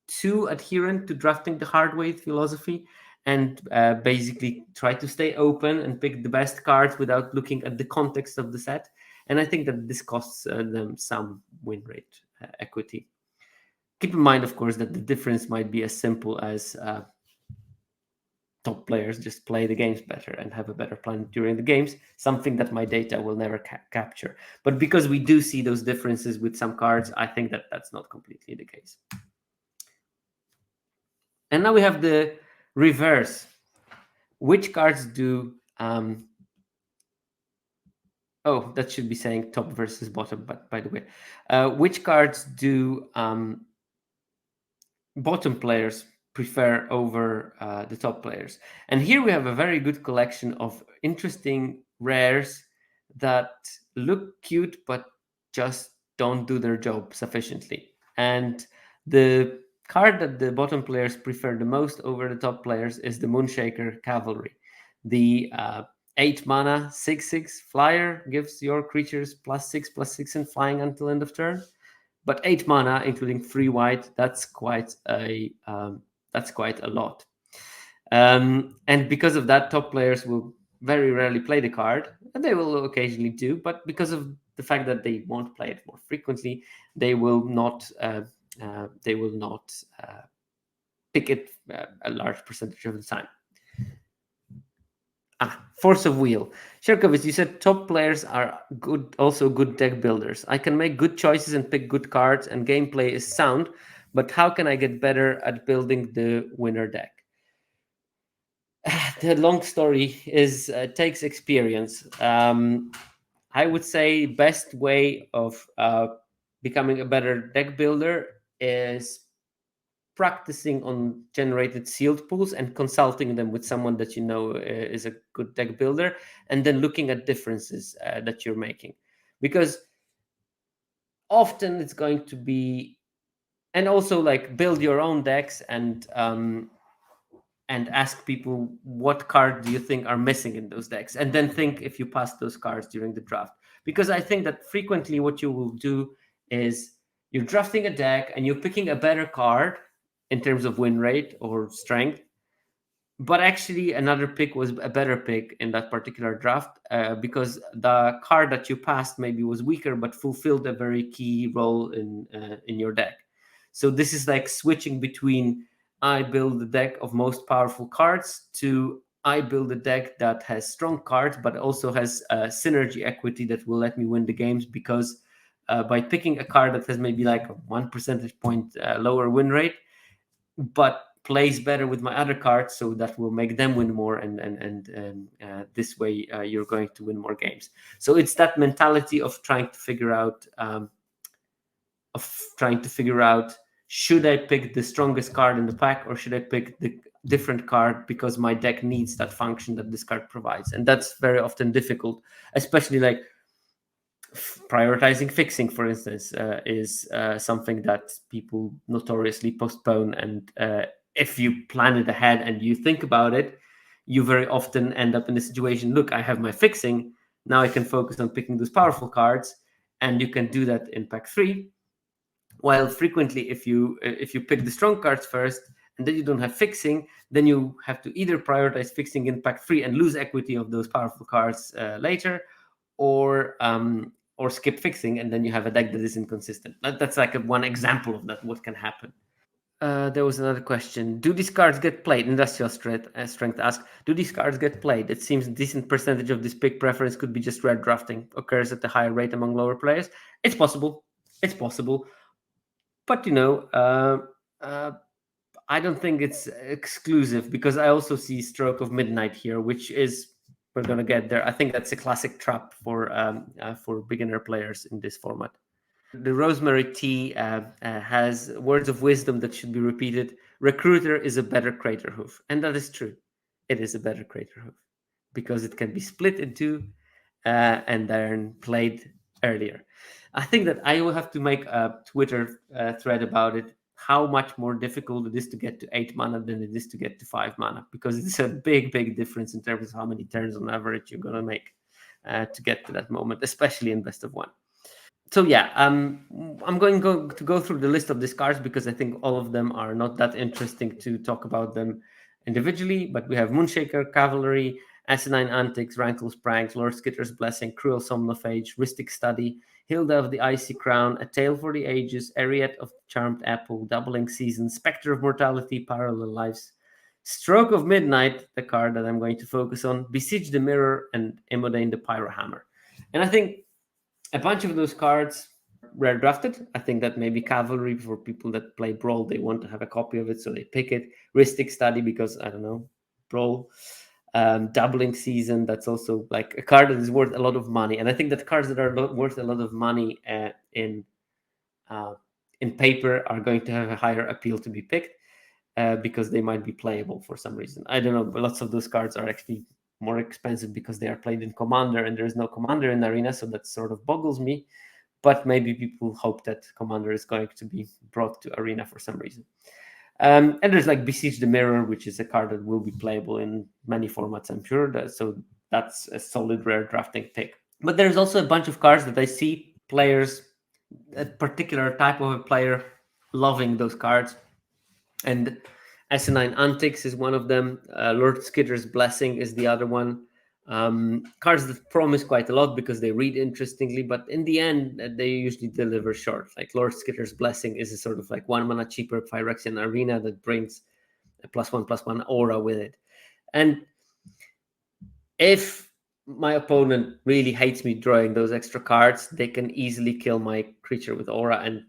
too adherent to drafting the hard way philosophy and basically try to stay open and pick the best cards without looking at the context of the set. And I think that this costs them some win rate equity. Keep in mind, of course, that the difference might be as simple as top players just play the games better and have a better plan during the games, something that my data will never capture. But because we do see those differences with some cards, I think that that's not completely the case. And now we have the reverse. Which cards do... oh, that should be saying top versus bottom, but by the way. Which cards do bottom players prefer over the top players? And here we have a very good collection of interesting rares that look cute but just don't do their job sufficiently. And the card that the bottom players prefer the most over the top players is the Moonshaker Cavalry. The 8 mana 6/6 flyer gives your creatures +6/+6 and flying until end of turn. But 8 mana, including 3 white, that's quite a lot. And because of that, top players will very rarely play the card, and they will occasionally do. But because of the fact that they won't play it more frequently, they will not pick it a large percentage of the time. Force of Wheel. Sherkovitz, you said top players are good, also good deck builders. I can make good choices and pick good cards, and gameplay is sound, but how can I get better at building the winner deck? The long story is takes experience. I would say best way of becoming a better deck builder is practicing on generated sealed pools and consulting them with someone that you know is a good deck builder, and then looking at differences that you're making, because often it's going to be, and also like build your own decks and ask people what card do you think are missing in those decks, and then think if you pass those cards during the draft. Because I think that frequently what you will do is you're drafting a deck and you're picking a better card in terms of win rate or strength, but actually another pick was a better pick in that particular draft because the card that you passed maybe was weaker but fulfilled a very key role in your deck. So this is like switching between I build the deck of most powerful cards to I build a deck that has strong cards but also has synergy equity that will let me win the games, because by picking a card that has maybe like a 1 percentage point lower win rate but plays better with my other cards, so that will make them win more, and this way you're going to win more games. So it's that mentality of trying to figure out should I pick the strongest card in the pack or should I pick the different card because my deck needs that function that this card provides. And that's very often difficult, especially like prioritizing fixing, for instance, is something that people notoriously postpone. And if you plan it ahead and you think about it, you very often end up in the situation, look, I have my fixing, now I can focus on picking those powerful cards, and you can do that in pack 3. While frequently if you pick the strong cards first and then you don't have fixing, then you have to either prioritize fixing in pack 3 and lose equity of those powerful cards later, or skip fixing, and then you have a deck that is inconsistent. That's like one example of that, what can happen. There was another question. Do these cards get played? Industrial Strength asks, do these cards get played? It seems a decent percentage of this pick preference could be just red drafting. Occurs at a higher rate among lower players. It's possible. It's possible. But, uh, I don't think it's exclusive, because I also see Stroke of Midnight here, which is, we're going to get there. I think that's a classic trap for beginner players in this format. The Rosemary Tea has words of wisdom that should be repeated. Recruiter is a better crater hoof. And that is true. It is a better crater hoof because it can be split in two and then played earlier. I think that I will have to make a Twitter thread about it, how much more difficult it is to get to 8 mana than it is to get to 5 mana, because it's a big, big difference in terms of how many turns on average you're going to make to get to that moment, especially in best of one. So yeah, I'm going to go through the list of these cards because I think all of them are not that interesting to talk about them individually. But we have Moonshaker, Cavalry, Asinine Antics, Rankle's Pranks, Lord Skitter's Blessing, Cruel Somnophage, Rhystic Study, Hilda of the Icy Crown, A Tale for the Ages, Ariette of the Charmed Apple, Doubling Season, Spectre of Mortality, Parallel Lives, Stroke of Midnight, the card that I'm going to focus on, Besiege the Mirror, and Emodane the Pyrohammer. And I think a bunch of those cards rare drafted. I think that maybe Cavalry, for people that play Brawl, they want to have a copy of it, so they pick it. Rhystic Study, because I don't know, Brawl. Doubling Season, that's also like a card that is worth a lot of money. And I think that cards that are worth a lot of money in paper are going to have a higher appeal to be picked because they might be playable for some reason. I don't know, but lots of those cards are actually more expensive because they are played in Commander, and there is no Commander in Arena, so that sort of boggles me. But maybe people hope that Commander is going to be brought to Arena for some reason. And there's like Besiege the Mirror, which is a card that will be playable in many formats, I'm sure. So that's a solid rare drafting pick. But there's also a bunch of cards that I see players, a particular type of a player, loving those cards. And Asinine Antics is one of them. Lord Skitter's Blessing is the other one. Cards that promise quite a lot because they read interestingly, but in the end, they usually deliver short. Like Lord Skitter's Blessing is a sort of like 1 mana cheaper Phyrexian Arena that brings a +1/+1 aura with it. And If my opponent really hates me drawing those extra cards, they can easily kill my creature with aura and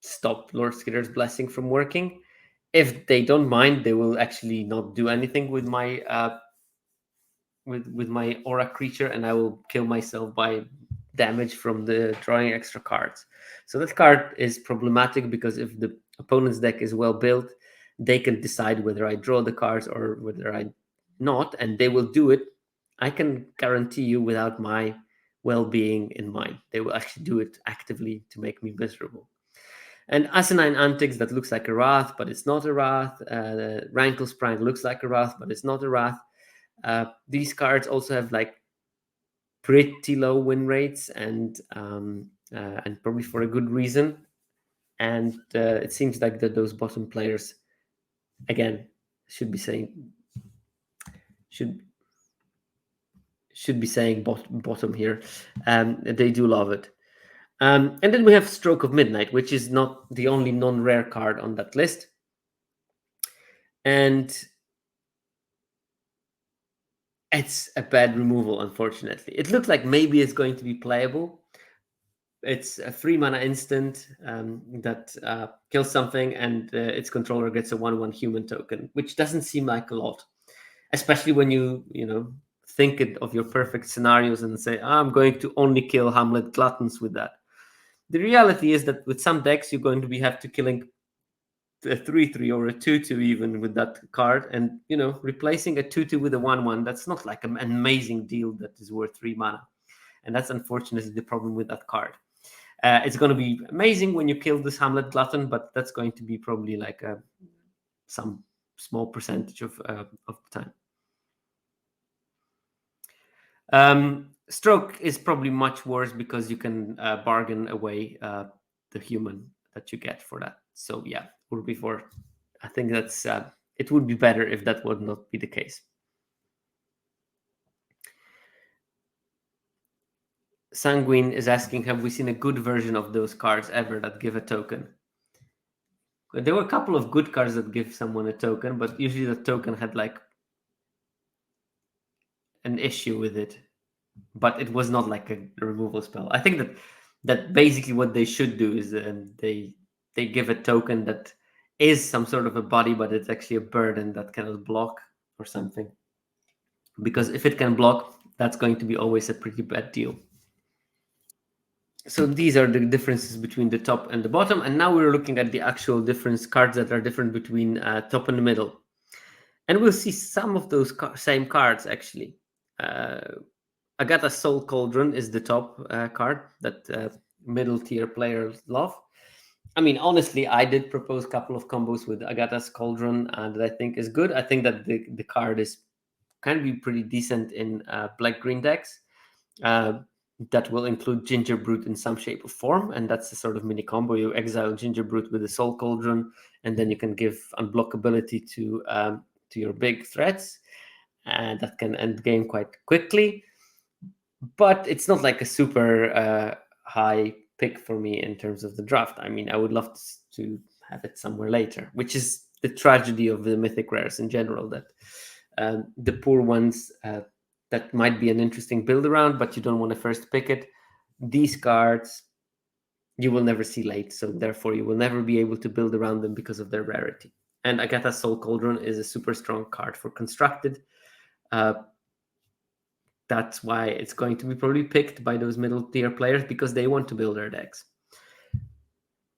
stop Lord Skitter's Blessing from working. If they don't mind, they will actually not do anything with my with my aura creature, and I will kill myself by damage from the drawing extra cards. So that card is problematic because if the opponent's deck is well built, they can decide whether I draw the cards or whether I not, and they will do it. I can guarantee you without my well-being in mind. They will actually do it actively to make me miserable. And Asinine Antics, that looks like a Wrath, but it's not a Wrath. Rankle's Prank looks like a Wrath, but it's not a Wrath. These cards also have like pretty low win rates, and probably for a good reason. And it seems like that those bottom players, again, should be saying bottom here. They do love it. And then we have Stroke of Midnight, which is not the only non-rare card on that list. And it's a bad removal, unfortunately. It looks like maybe it's going to be playable. It's a 3-mana instant that kills something, and its controller gets a 1/1 human token, which doesn't seem like a lot, especially when you think of your perfect scenarios and say, I'm going to only kill Hamlet Gluttons with that. The reality is that with some decks, you're going to have to killing a 3/3 or a 2/2 even with that card, and replacing a 2/2 with a 1/1, that's not like an amazing deal that is worth 3 mana, and that's unfortunately the problem with that card. It's going to be amazing when you kill this Hamlet Glutton, but that's going to be probably like some small percentage of the time. Stroke is probably much worse because you can bargain away the human that you get for that. So yeah, Urbi4, I think that's it would be better if that would not be the case. Sanguine is asking, have we seen a good version of those cards ever that give a token? There were a couple of good cards that give someone a token, but usually the token had like an issue with it, but it was not like a removal spell. I think that basically what they should do is they give a token that is some sort of a body, but it's actually a burden that cannot block or something. Because if it can block, that's going to be always a pretty bad deal. So these are the differences between the top and the bottom, and now we're looking at the actual difference cards that are different between top and the middle. And we'll see some of those same cards actually. Agatha's Soul Cauldron is the top card that middle tier players love. I mean, honestly, I did propose a couple of combos with Agatha's Cauldron that I think is good. I think that the card is can be pretty decent in black-green decks. That will include Ginger Brute in some shape or form, and that's the sort of mini combo. You exile Ginger Brute with a Soul Cauldron, and then you can give unblockability to your big threats, and that can end game quite quickly. But it's not like a super high pick for me in terms of the draft. I mean, I would love to have it somewhere later, which is the tragedy of the mythic rares in general, that the poor ones that might be an interesting build around, but you don't want to first pick it. These cards you will never see late, so therefore you will never be able to build around them because of their rarity. And Agatha's Soul Cauldron is a super strong card for constructed. That's why it's going to be probably picked by those middle tier players because they want to build their decks.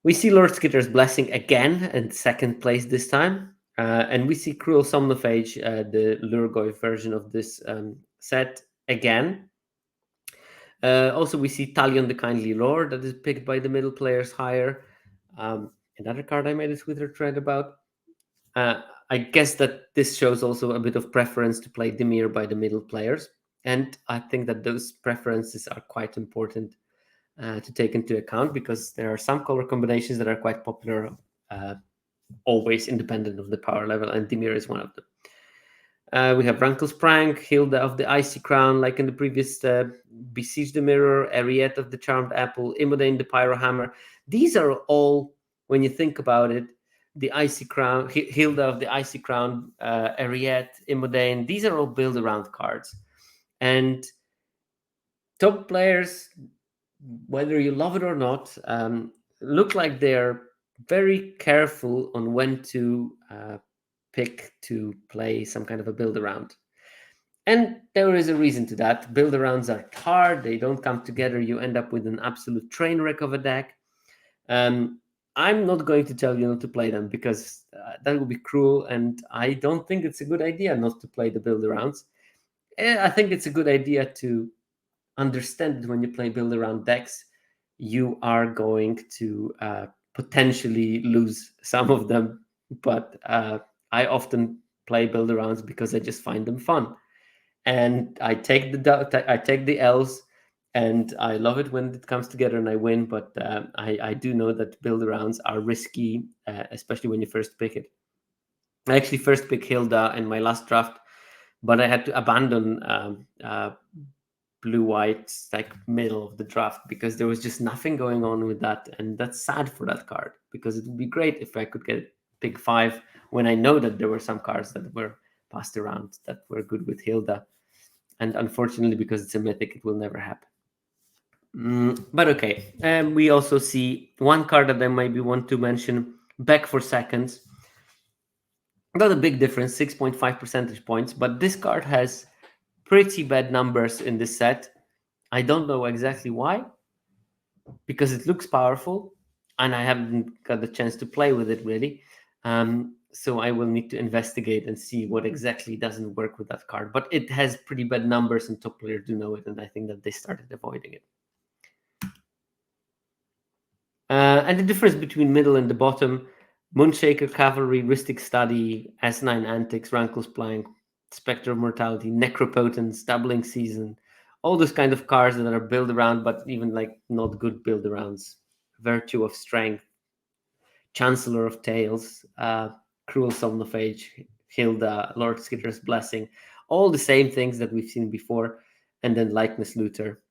We see Lord Skitter's Blessing again in second place this time. And we see Cruel Somnophage, the Lurgoy version of this set again. Also, we see Talion the Kindly Lord that is picked by the middle players higher. Another card I made a Twitter thread about. I guess that this shows also a bit of preference to play Dimir by the middle players. And I think that those preferences are quite important to take into account because there are some color combinations that are quite popular, always independent of the power level, and Dimir is one of them. We have Rankle's Prank, Hilda of the Icy Crown, like in the previous Besiege the Mirror, Ariette of the Charmed Apple, Imodane the Pyro Hammer. These are all, when you think about it, the Icy Crown, Hilda of the Icy Crown, Ariette, Imodane, these are all build-around cards. And top players, whether you love it or not, look like they're very careful on when to pick to play some kind of a build around. And there is a reason to that. Build arounds are hard, they don't come together, you end up with an absolute train wreck of a deck. I'm not going to tell you not to play them because that would be cruel, and I don't think it's a good idea not to play the build arounds. I think it's a good idea to understand that when you play build around decks, you are going to potentially lose some of them. But I often play build arounds because I just find them fun, and I take the L's, and I love it when it comes together and I win. But I do know that build arounds are risky, especially when you first pick it. I actually first picked Hilda in my last draft, but I had to abandon blue white like middle of the draft because there was just nothing going on with that, and that's sad for that card because it would be great if I could get pick 5 when I know that there were some cards that were passed around that were good with Hilda. And unfortunately, because it's a mythic, it will never happen. But okay, we also see one card that I maybe want to mention, Back for Seconds. Not a big difference, 6.5 percentage points, but this card has pretty bad numbers in this set. I don't know exactly why, because it looks powerful, and I haven't got the chance to play with it really. So I will need to investigate and see what exactly doesn't work with that card. But it has pretty bad numbers, and top players do know it, and I think that they started avoiding it. And the difference between middle and the bottom: Moonshaker, Cavalry, Rhystic Study, S9 Antics, Rankless Plank, Spectre of Mortality, Necropotence, Doubling Season, all those kind of cards that are build around, but even like not good build arounds. Virtue of Strength, Chancellor of Tales, Cruel Somnophage, Hilda, Lord Skitter's Blessing, all the same things that we've seen before, and then Likeness Looter.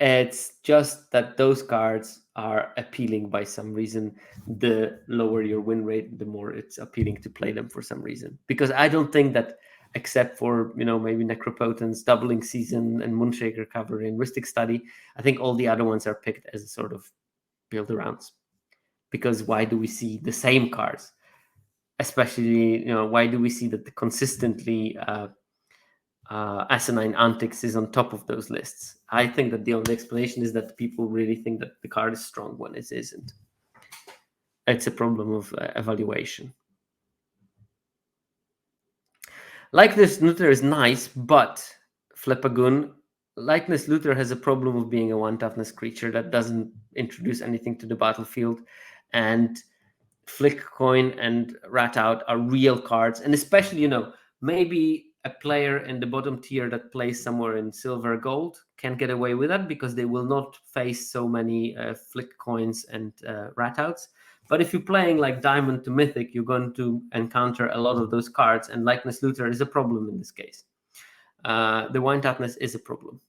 It's just that those cards are appealing by some reason. The lower your win rate, the more it's appealing to play them for some reason. Because I don't think that, except for maybe Necropotence, Doubling Season, and Moonshaker Cavalry and Rhystic Study, I think all the other ones are picked as a sort of build arounds. Because why do we see the same cards? Especially, why do we see that consistently Asinine Antics is on top of those lists? I think that the only explanation is that people really think that the card is strong when it isn't. It's a problem of evaluation. Likeness Looter is nice, but Flipagoon, Likeness Looter has a problem of being a 1 toughness creature that doesn't introduce anything to the battlefield, and Flick Coin and Rat Out are real cards, and especially, maybe a player in the bottom tier that plays somewhere in silver gold can get away with that because they will not face so many Flick Coins and Rat Outs. But if you're playing like Diamond to Mythic, you're going to encounter a lot of those cards, and Likeness Looter is a problem in this case. The 1 toughness is a problem.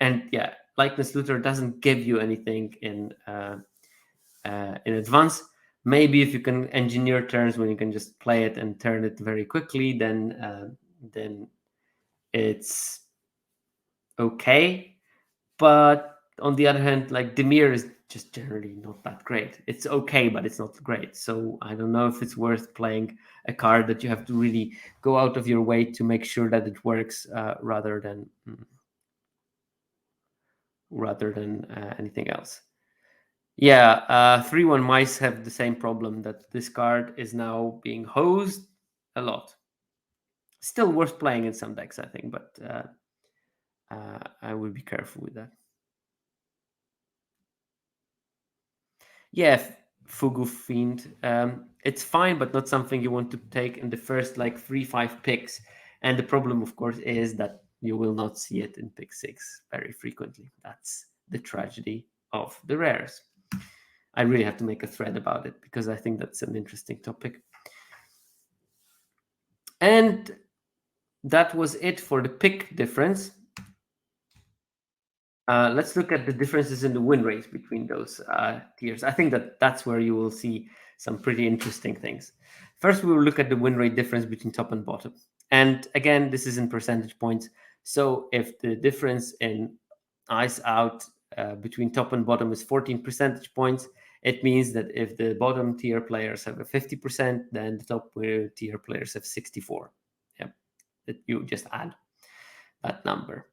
And yeah, Likeness Looter doesn't give you anything in advance. Maybe if you can engineer turns when you can just play it and turn it very quickly, then it's okay. But on the other hand, like Demir is just generally not that great. It's okay, but it's not great. So I don't know if it's worth playing a card that you have to really go out of your way to make sure that it works, rather than anything else. Yeah, 3/1 mice have the same problem, that this card is now being hosed a lot. Still worth playing in some decks, I think, but I would be careful with that. Yeah, Fugu Fiend. It's fine, but not something you want to take in the first 3-5 picks. And the problem, of course, is that you will not see it in pick 6 very frequently. That's the tragedy of the rares. I really have to make a thread about it because I think that's an interesting topic. And that was it for the pick difference. Let's look at the differences in the win rates between those tiers. I think that's where you will see some pretty interesting things. First, we will look at the win rate difference between top and bottom. And again, this is in percentage points. So if the difference in ice out between top and bottom is 14 percentage points, it means that if the bottom tier players have a 50%, then the top tier players have 64. Yeah, that you just add that number.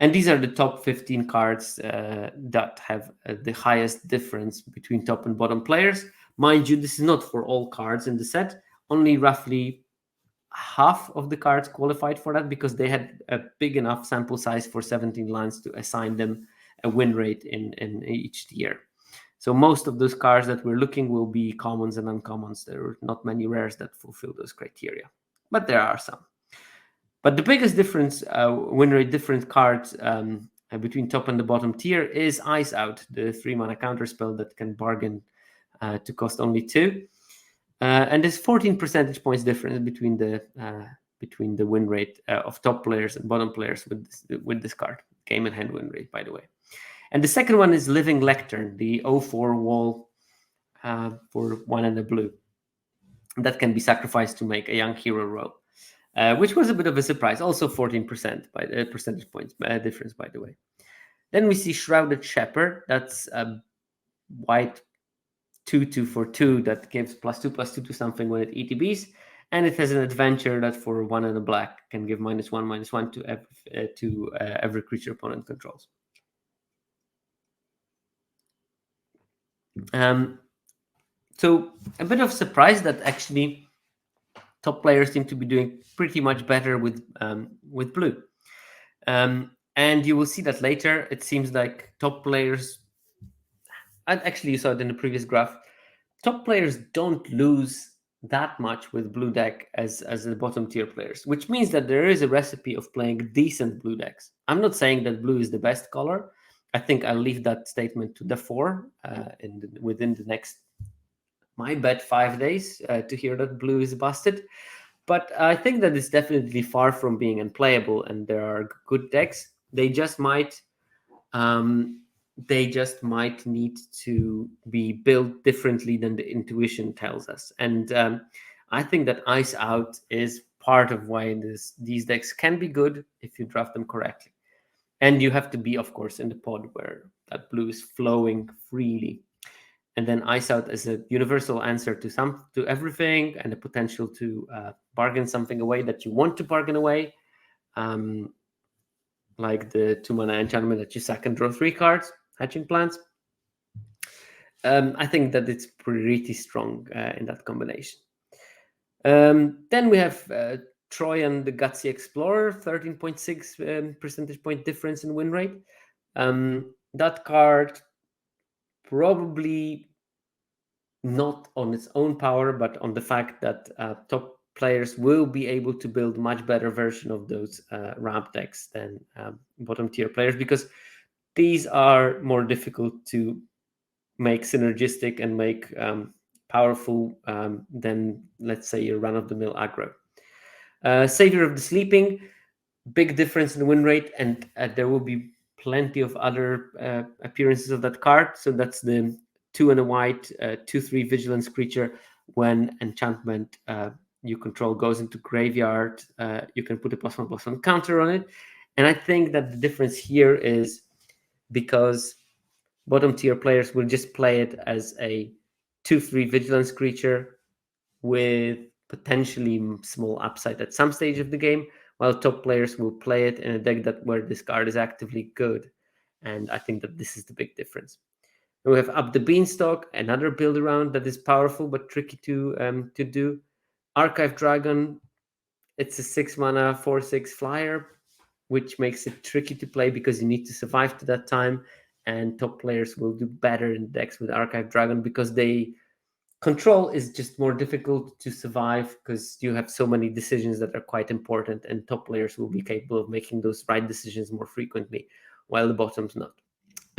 And these are the top 15 cards that have the highest difference between top and bottom players. Mind you, this is not for all cards in the set. Only roughly half of the cards qualified for that because they had a big enough sample size for 17 lines to assign them a win rate in each tier. So most of those cards that we're looking will be commons and uncommons. There are not many rares that fulfill those criteria, but there are some. But the biggest difference, win rate different cards between top and the bottom tier is Ice Out, the 3-mana counterspell that can bargain to cost only 2. And there's 14 percentage points difference between the win rate of top players and bottom players with this card. Game in hand win rate, by the way. And the second one is Living Lectern, the 0/4 wall for 1 and a blue. That can be sacrificed to make a young hero roll, which was a bit of a surprise. Also 14% by percentage points difference, by the way. Then we see Shrouded Shepherd. That's a white 2/2 for 2 that gives +2/+2 to something when it ETBs, and it has an adventure that for 1 and a black can give -1/-1 to every creature opponent controls. So a bit of surprise that actually top players seem to be doing pretty much better with blue, and you will see that later. It seems like top players, and actually you saw it in the previous graph, top players don't lose that much with blue deck as the bottom tier players, which means that there is a recipe of playing decent blue decks. I'm not saying that blue is the best color. I think I'll leave that statement to the 4 within the next, my bet, 5 days to hear that blue is busted. But I think that it's definitely far from being unplayable, and there are good decks. They just might need to be built differently than the intuition tells us. And I think that Ice Out is part of why these decks can be good if you draft them correctly. And you have to be, of course, in the pod where that blue is flowing freely. And then Ice Out is a universal answer to everything, and the potential to bargain something away that you want to bargain away. Like the 2-mana enchantment that you sack and draw 3 cards, Hatching Plants. I think that it's pretty strong in that combination. Then we have Troyan the Gutsy Explorer, 13.6 percentage point difference in win rate. That card probably not on its own power, but on the fact that top players will be able to build much better version of those ramp decks than bottom tier players, because these are more difficult to make synergistic and make powerful than, let's say, your run-of-the-mill aggro. Savior of the Sleeping, big difference in win rate, and there will be plenty of other appearances of that card. So that's the 2 and a white 2/3 vigilance creature. When enchantment you control goes into graveyard, you can put a +1/+1 counter on it. And I think that the difference here is because bottom tier players will just play it as a 2/3 vigilance creature with potentially small upside at some stage of the game, while top players will play it in a deck where this card is actively good. And I think that this is the big difference. And we have Up the Beanstalk, another build around that is powerful but tricky to do. Archive Dragon, it's a 6-mana 4/6 flyer, which makes it tricky to play because you need to survive to that time. And top players will do better in decks with Archive Dragon because control is just more difficult to survive because you have so many decisions that are quite important, and top players will be capable of making those right decisions more frequently, while the bottom's not.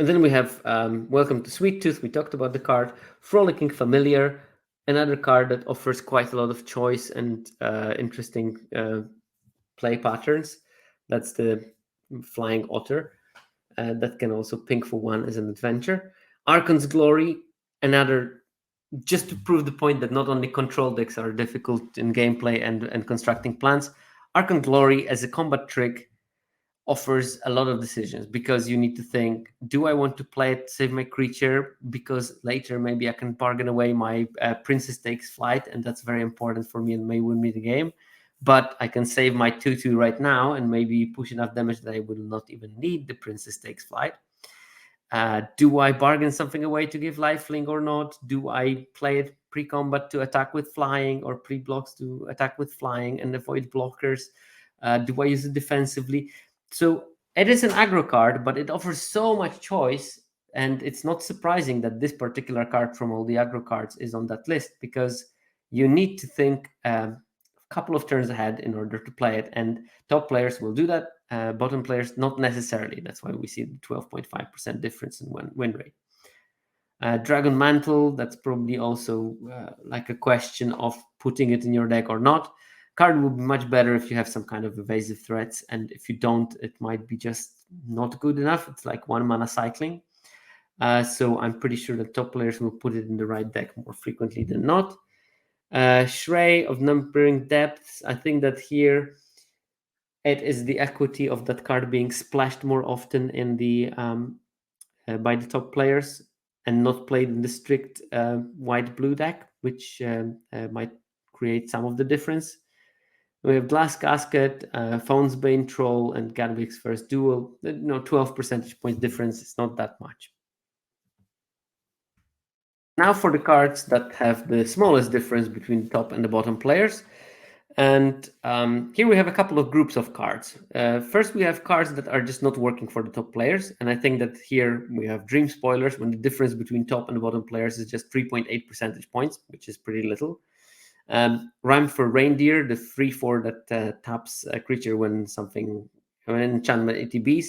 And then we have Welcome to Sweet Tooth. We talked about the card. Frolicking Familiar, another card that offers quite a lot of choice and interesting play patterns. That's the Flying Otter. That can also pink for 1 as an adventure. Archon's Glory, another, just to prove the point that not only control decks are difficult in gameplay and constructing plans. Archon Glory as a combat trick offers a lot of decisions, because you need to think, do I want to play it, save my creature, because later maybe I can bargain away my Princess Takes Flight, and that's very important for me and may win me the game. But I can save my 2/2 right now and maybe push enough damage that I will not even need the Princess Takes Flight. Do I bargain something away to give lifelink or not? Do I play it pre-combat to attack with flying, or pre-blocks to attack with flying and avoid blockers? Do I use it defensively? So it is an aggro card, but it offers so much choice, and it's not surprising that this particular card from all the aggro cards is on that list, because you need to think a couple of turns ahead in order to play it, and top players will do that. Bottom players, not necessarily. That's why we see the 12.5% difference in win rate. Dragon Mantle, that's probably also like a question of putting it in your deck or not. Card will be much better if you have some kind of evasive threats, and if you don't, it might be just not good enough. It's like 1 mana cycling. So I'm pretty sure that top players will put it in the right deck more frequently than not. Shrey of Numbering Depths, I think that here it is the equity of that card being splashed more often in the by the top players, and not played in the strict white-blue deck, which might create some of the difference. We have Glass Casket, Fawn's Bane Troll, and Gadwig's First Duel. 12 percentage points difference is not that much. Now for the cards that have the smallest difference between the top and the bottom players. And here we have a couple of groups of cards. First, we have cards that are just not working for the top players. And I think that here we have Dream Spoilers, when the difference between top and the bottom players is just 3.8 percentage points, which is pretty little. Rhyme for Reindeer, the 3/4 that taps a creature when enchantment ATBs.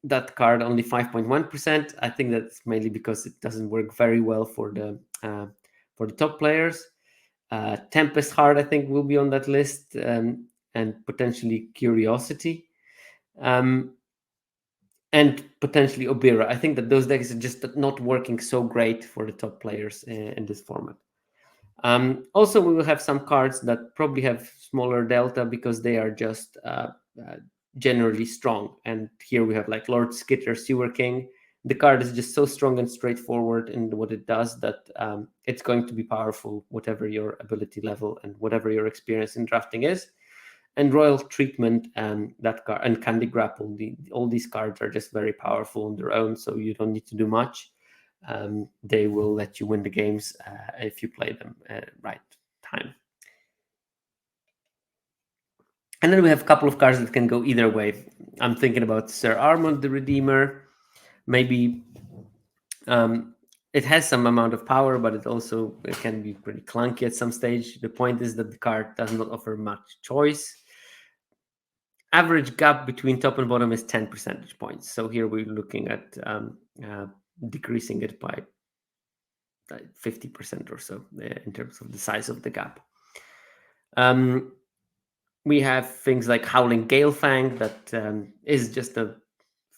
That card only 5.1%. I think that's mainly because it doesn't work very well for the top players. Tempest Heart, I think, will be on that list, and potentially Curiosity, and potentially Obira. I think that those decks are just not working so great for the top players in this format. Also, we will have some cards that probably have smaller delta because they are just generally strong. And here we have like Lord Skitter, Sewer King. The card is just so strong and straightforward in what it does that it's going to be powerful, whatever your ability level and whatever your experience in drafting is. And Royal Treatment and that card and Candy Grapple, all these cards are just very powerful on their own, so you don't need to do much. They will let you win the games if you play them at right time. And then we have a couple of cards that can go either way. I'm thinking about Sir Armand the Redeemer. Maybe it has some amount of power, but it can be pretty clunky at some stage. The point is that the card does not offer much choice. Average gap between top and bottom is 10 percentage points. So here we're looking at decreasing it by 50% or so in terms of the size of the gap. We have things like Howling Galefang that is just a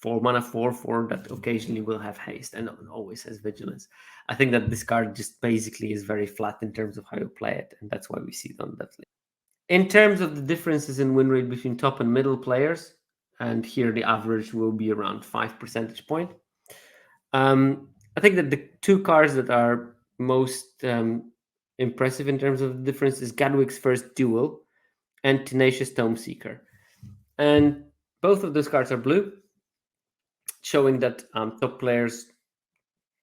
4 mana 4/4 that occasionally will have haste and always has vigilance. I think that this card just basically is very flat in terms of how you play it, and that's why we see it on that list. In terms of the differences in win rate between top and middle players, and here the average will be around 5 percentage point. I think that the two cards that are most impressive in terms of the difference is Gadwig's First Duel and Tenacious Tome Seeker. And both of those cards are blue, showing that top players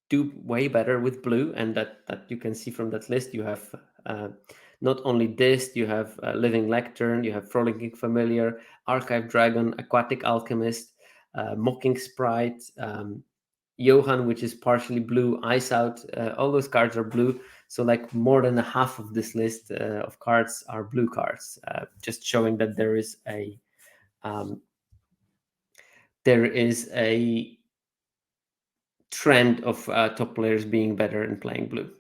do way better with blue, and that you can see from that list. You have not only this, you have Living Lectern, you have Frolicking Familiar, Archive Dragon, Aquatic Alchemist, Mocking Sprite, Johan, which is partially blue, Ice Out. All those cards are blue. So like more than a half of this list of cards are blue cards, just showing that there is a trend of top players being better in playing blue.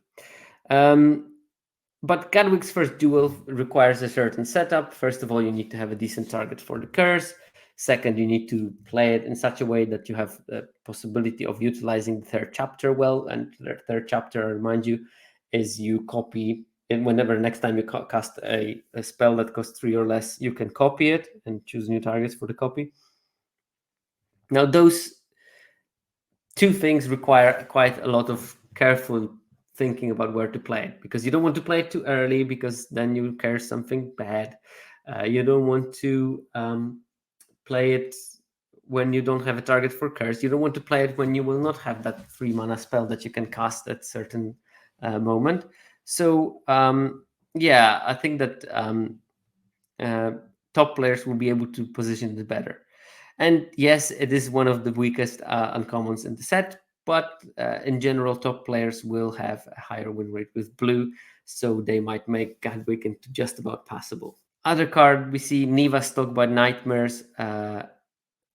But Gadwig's First Duel requires a certain setup. First of all, you need to have a decent target for the curse. Second, you need to play it in such a way that you have the possibility of utilizing the third chapter well. And the third chapter, I remind you, is you copy and whenever next time you cast a spell that costs 3 or less, you can copy it and choose new targets for the copy. Now, those two things require quite a lot of careful thinking about where to play it, because you don't want to play it too early, because then you curse something bad. You don't want to play it when you don't have a target for curse. You don't want to play it when you will not have that 3 mana spell that you can cast at certain moment. So yeah, I think that top players will be able to position it better. And yes, it is one of the weakest uncommons in the set, but in general, top players will have a higher win rate with blue, so they might make Gadwick into just about passable. Other card, we see Niva Stockbite Nightmares,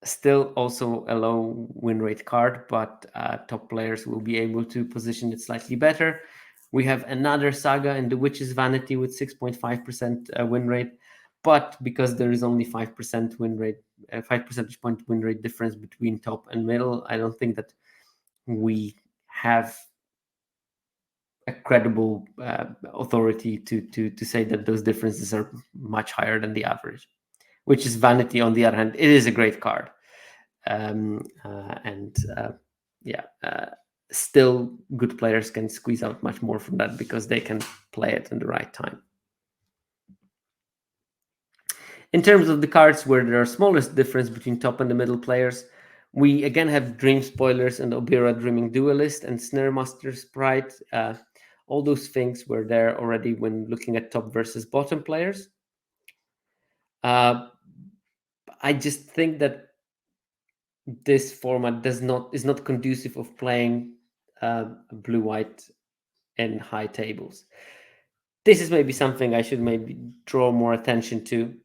still also a low win rate card, but top players will be able to position it slightly better. We have another Saga in the Witch's Vanity with 6.5% win rate, but because there is only 5% win rate, 5 percentage point win rate difference between top and middle, I don't think that we have a credible authority to say that those differences are much higher than the average. Witch's Vanity, on the other hand, it is a great card. Still good players can squeeze out much more from that because they can play it in the right time. In terms of the cards where there are smallest difference between top and the middle players, we again have Dream Spoilers and Obira Dreaming Duelist and Snare Master Sprite. All those things were there already when looking at top versus bottom players. I just think that this format is not conducive of playing blue-white in high tables. This is maybe something I should maybe draw more attention to.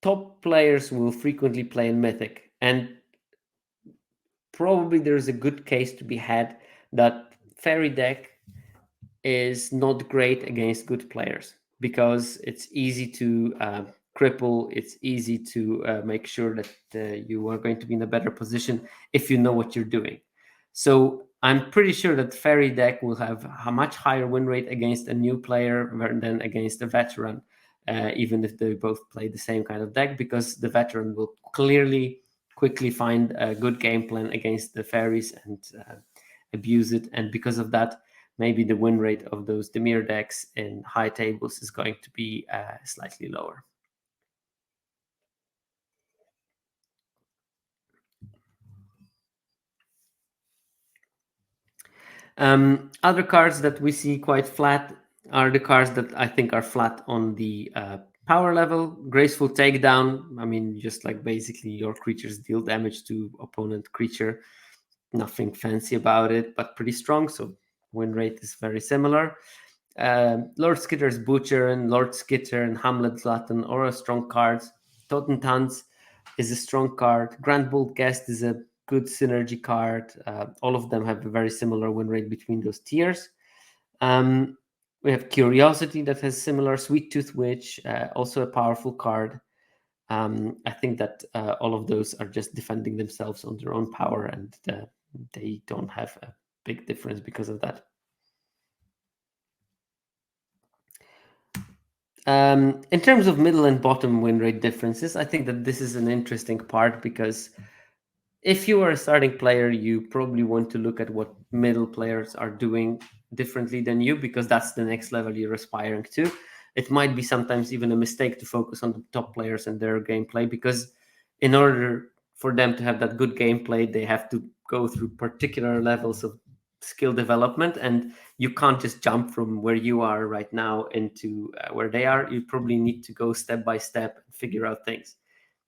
Top players will frequently play in Mythic, and probably there's a good case to be had that Fairy deck is not great against good players, because it's easy to cripple, it's easy to make sure that you are going to be in a better position if you know what you're doing. So I'm pretty sure that Fairy deck will have a much higher win rate against a new player than against a veteran, even if they both play the same kind of deck, because the veteran will quickly find a good game plan against the fairies and abuse it. And because of that, maybe the win rate of those Dimir decks in high tables is going to be slightly lower. Other cards that we see quite flat are the cards that I think are flat on the power level. Graceful Takedown, I mean, just like basically your creatures deal damage to opponent creature. Nothing fancy about it, but pretty strong, so win rate is very similar. Lord Skitter's Butcher and Lord Skitter and Hamlet Glutton are all strong cards. Totentanz is a strong card. Grand Bold Guest is a good synergy card. All of them have a very similar win rate between those tiers. We have Curiosity that has similar. Sweet Tooth Witch, also a powerful card. I think that all of those are just defending themselves on their own power, and they don't have a big difference because of that. In terms of middle and bottom win rate differences, I think that this is an interesting part, because if you are a starting player, you probably want to look at what middle players are doing differently than you, because that's the next level you're aspiring to. It might be sometimes even a mistake to focus on the top players and their gameplay, because in order for them to have that good gameplay, they have to go through particular levels of skill development, and you can't just jump from where you are right now into where they are. You probably need to go step by step and figure out things.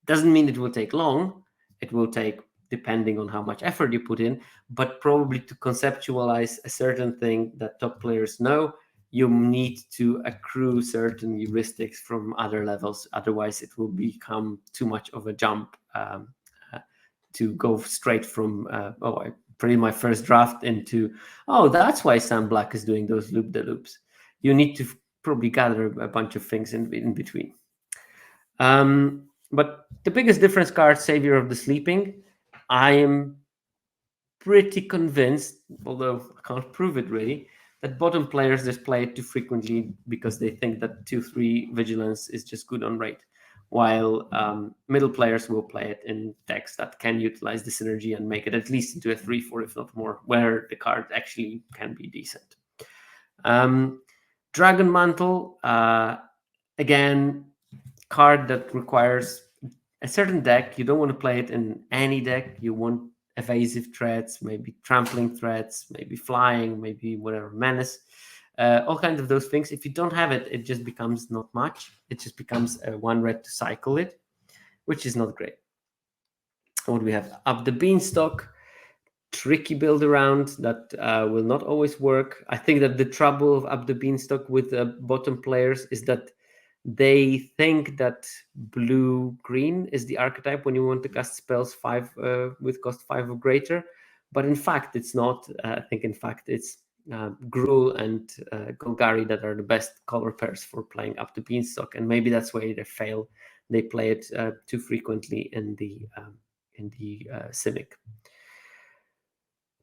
Doesn't mean it will take long. It will take, depending on how much effort you put in, but probably to conceptualize a certain thing that top players know, you need to accrue certain heuristics from other levels. Otherwise, it will become too much of a jump to go straight from, I played my first draft into, that's why Sam Black is doing those loop-de-loops. You need to probably gather a bunch of things in between. But the biggest difference card, Savior of the Sleeping, I am pretty convinced, although I can't prove it really, that bottom players just play it too frequently because they think that 2/3 vigilance is just good on rate, while middle players will play it in decks that can utilize the synergy and make it at least into a 3/4, if not more, where the card actually can be decent. Dragon Mantle, again, card that requires a certain deck. You don't want to play it in any deck. You want evasive threats, maybe trampling threats, maybe flying, maybe whatever, menace, all kinds of those things. If you don't have it, it just becomes not much. It just becomes a 1 red to cycle it, which is not great. What do we have? Up the Beanstalk, tricky build around that will not always work. I think that the trouble of Up the Beanstalk with the bottom players is that they think that blue-green is the archetype when you want to cast spells with cost 5 or greater, but in fact it's not. I think in fact it's Gruul and Golgari that are the best color pairs for playing Up the Beanstalk, and maybe that's why they fail. They play it too frequently in the Simic.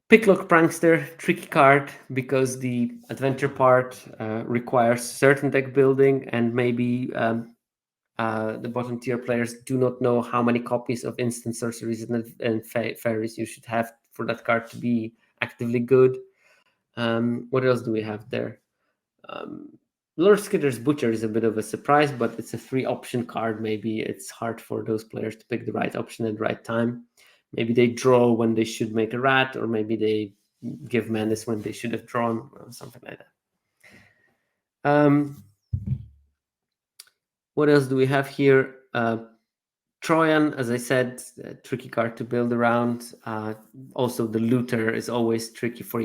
Picklock Prankster, tricky card because the adventure part requires certain deck building, and maybe the bottom tier players do not know how many copies of instant sorceries and fairies you should have for that card to be actively good. What else do we have there? Lord Skitter's Butcher is a bit of a surprise, but it's a 3-option card. Maybe it's hard for those players to pick the right option at the right time. Maybe they draw when they should make a rat, or maybe they give menace when they should have drawn, or something like that. What else do we have here? Troyan, as I said, a tricky card to build around. Also, the looter is always tricky for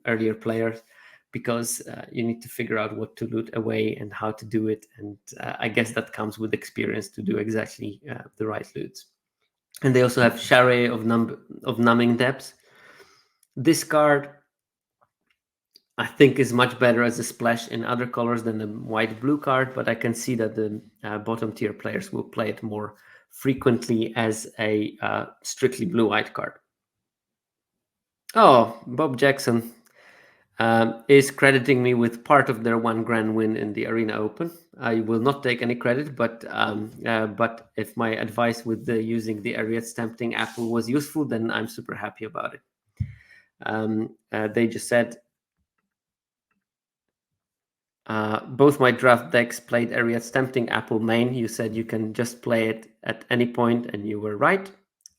earlier players because you need to figure out what to loot away and how to do it. And I guess that comes with experience to do exactly the right loots. And they also have Share of Numbing Depths. This card, I think, is much better as a splash in other colors than the white-blue card, but I can see that the bottom tier players will play it more frequently as a strictly blue-white card. Oh, Bob Jackson is crediting me with part of their 1 grand win in the Arena Open. I will not take any credit, but if my advice with using the Ariat Tempting Apple was useful, then I'm super happy about it. They just said, both my draft decks played Ariat's Tempting Apple main. You said you can just play it at any point, and you were right.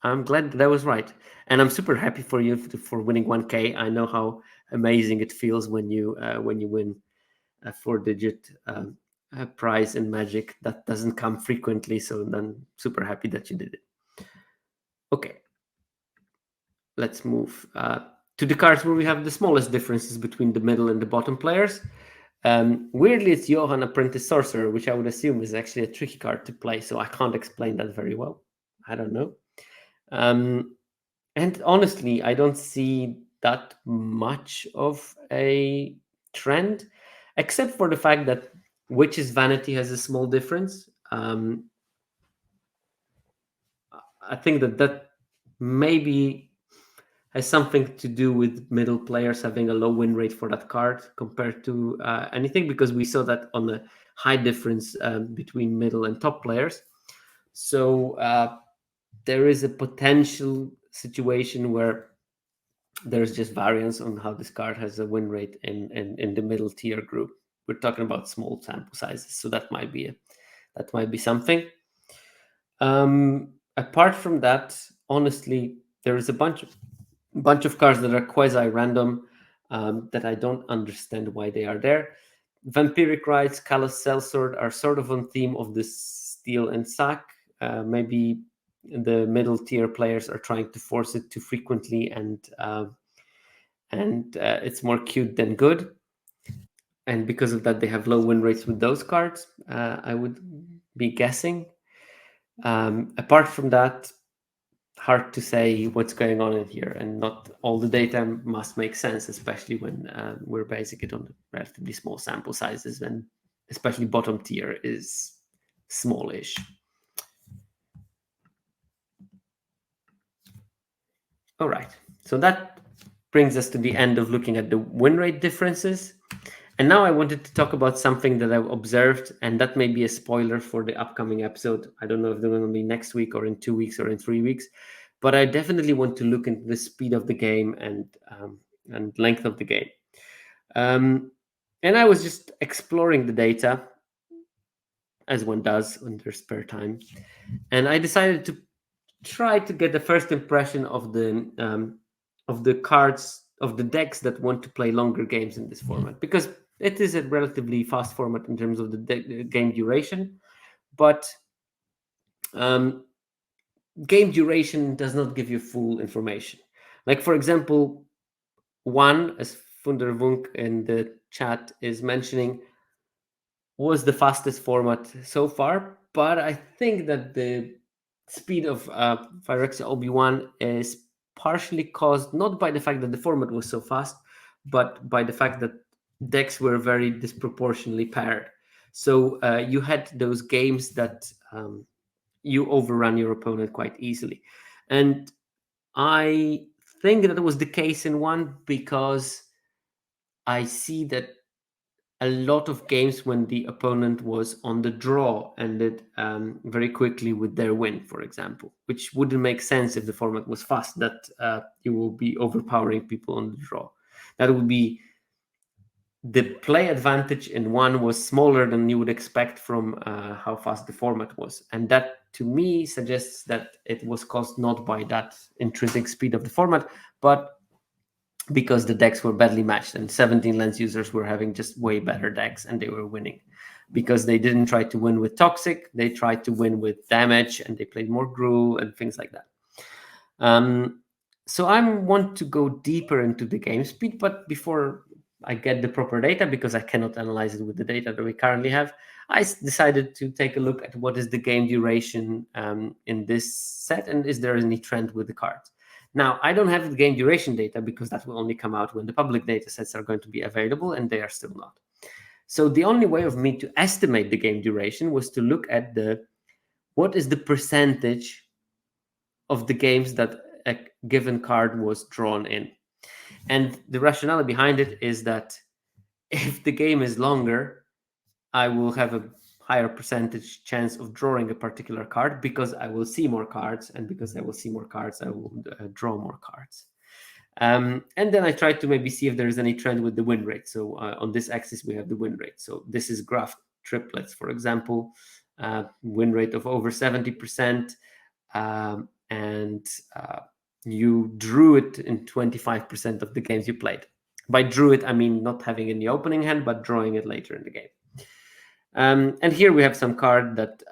I'm glad that I was right. And I'm super happy for you for winning 1K. I know how amazing it feels when you win a 4-digit prize in Magic. That doesn't come frequently, so I'm super happy that you did it. Okay. Let's move to the cards where we have the smallest differences between the middle and the bottom players. Weirdly, it's Johan Apprentice Sorcerer, which I would assume is actually a tricky card to play, so I can't explain that very well. I don't know. And honestly, I don't see that much of a trend, except for the fact that Witch's Vanity has a small difference. I think that maybe has something to do with middle players having a low win rate for that card compared to anything, because we saw that on the high difference between middle and top players. So there is a potential situation where there's just variance on how this card has a win rate in the middle tier group. We're talking about small sample sizes, so that might be something. Apart from that, honestly, there is a bunch of cards that are quasi-random that I don't understand why they are there. Vampiric Rites, Callous Sellsword are sort of on theme of this Steal and Sack. Maybe the middle tier players are trying to force it too frequently, and it's more cute than good. And because of that, they have low win rates with those cards, I would be guessing. Apart from that, hard to say what's going on in here, and not all the data must make sense, especially when we're basing it on relatively small sample sizes, and especially bottom tier is smallish. All right, so that brings us to the end of looking at the win rate differences. And now I wanted to talk about something that I've observed, and that may be a spoiler for the upcoming episode. I don't know if they're going to be next week or in 2 weeks or in 3 weeks, but I definitely want to look into the speed of the game and length of the game. And I was just exploring the data, as one does in their spare time, and I decided to try to get the first impression of the cards, of the decks that want to play longer games in this format, because it is a relatively fast format in terms of the game duration, but game duration does not give you full information. Like, for example, one, as Funderwunk in the chat is mentioning, was the fastest format so far, but I think that the speed of Phyrexia Obi-Wan is partially caused not by the fact that the format was so fast, but by the fact that decks were very disproportionately paired. So you had those games that you overrun your opponent quite easily. And I think that was the case in one, because I see that a lot of games when the opponent was on the draw ended very quickly with their win, for example, which wouldn't make sense if the format was fast, that you will be overpowering people on the draw. That would be the play advantage in one was smaller than you would expect from how fast the format was. And that, to me, suggests that it was caused not by that intrinsic speed of the format, but because the decks were badly matched and 17 lens users were having just way better decks and they were winning because they didn't try to win with toxic, they tried to win with damage and they played more gruel and things like that. So I want to go deeper into the game speed, but before I get the proper data, because I cannot analyze it with the data that we currently have, I decided to take a look at what is the game duration in this set, and is there any trend with the cards. Now, I don't have the game duration data because that will only come out when the public data sets are going to be available, and they are still not. So the only way of me to estimate the game duration was to look at what is the percentage of the games that a given card was drawn in. And the rationale behind it is that if the game is longer, I will have a higher percentage chance of drawing a particular card because I will see more cards, and because I will see more cards, I will draw more cards. And then I try to maybe see if there is any trend with the win rate. So on this axis, we have the win rate. So this is graph triplets, for example, win rate of over 70%. And you drew it in 25% of the games you played. By drew it, I mean not having in the opening hand, but drawing it later in the game. And here we have some card that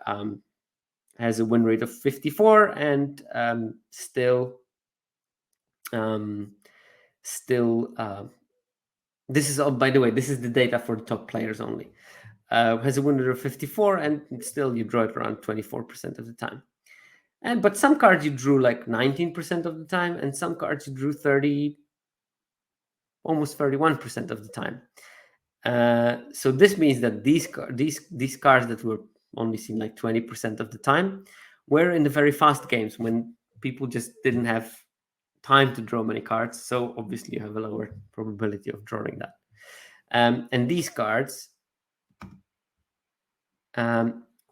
has a win rate of 54 and still this is, by the way, this is the data for the top players only. Has a win rate of 54 and still you draw it around 24% of the time. But some cards you drew like 19% of the time, and some cards you drew almost 31% of the time. So this means that these cards that were only seen like 20% of the time were in the very fast games when people just didn't have time to draw many cards. So obviously you have a lower probability of drawing that. And these cards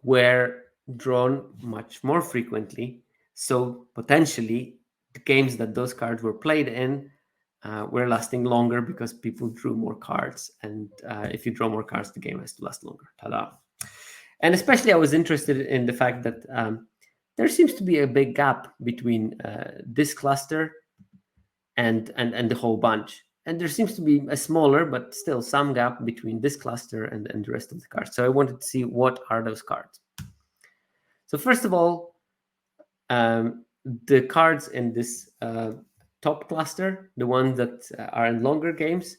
were drawn much more frequently. So potentially the games that those cards were played in were lasting longer because people drew more cards. And if you draw more cards, the game has to last longer. Ta-da. And especially I was interested in the fact that there seems to be a big gap between this cluster and the whole bunch. And there seems to be a smaller, but still some gap between this cluster and the rest of the cards. So I wanted to see what are those cards. So first of all, the cards in this top cluster, the ones that are in longer games,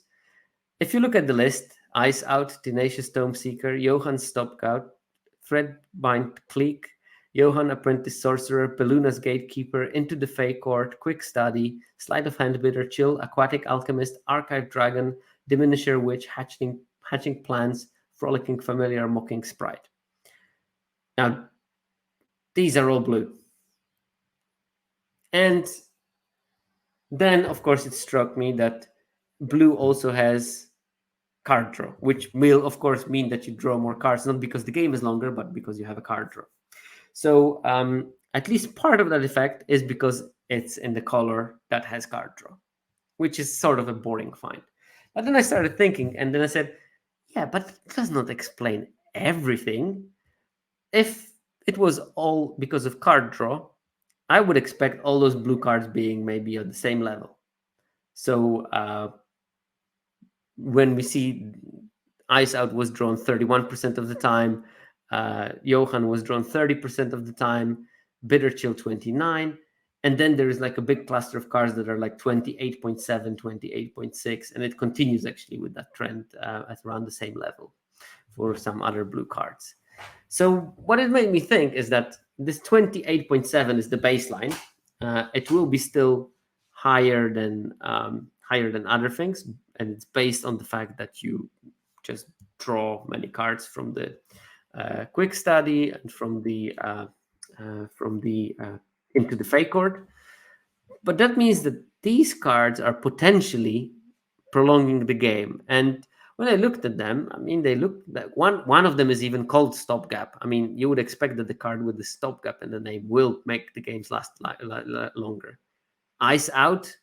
if you look at the list, Ice Out, Tenacious Tome Seeker, Johann Stopkout, Threadbind Clique, Johann Apprentice Sorcerer, Belluna's Gatekeeper, Into the Fey Court, Quick Study, Sleight of Hand Bidder, Chill, Aquatic Alchemist, Archive Dragon, Diminisher Witch, Hatching Plants, Frolicking Familiar, Mocking Sprite. Now, these are all blue. And Then, of course, it struck me that blue also has card draw, which will, of course, mean that you draw more cards, not because the game is longer, but because you have a card draw. So at least part of that effect is because it's in the color that has card draw, which is sort of a boring find. But then I started thinking, and then I said, yeah, but it does not explain everything. If it was all because of card draw, I would expect all those blue cards being maybe on the same level. So when we see Ice Out was drawn 31% of the time, Johan was drawn 30% of the time, Bitter Chill 29, and then there is like a big cluster of cards that are like 28.7, 28.6, and it continues actually with that trend at around the same level for some other blue cards. So what it made me think is that this 28.7 is the baseline. It will be still higher than other things, and it's based on the fact that you just draw many cards from the quick study and from the into the fake court. But that means that these cards are potentially prolonging the game. And when I looked at them, I mean, they look like one of them is even called stopgap. I mean, you would expect that the card with the stopgap in the name will make the games last longer. Ice Out,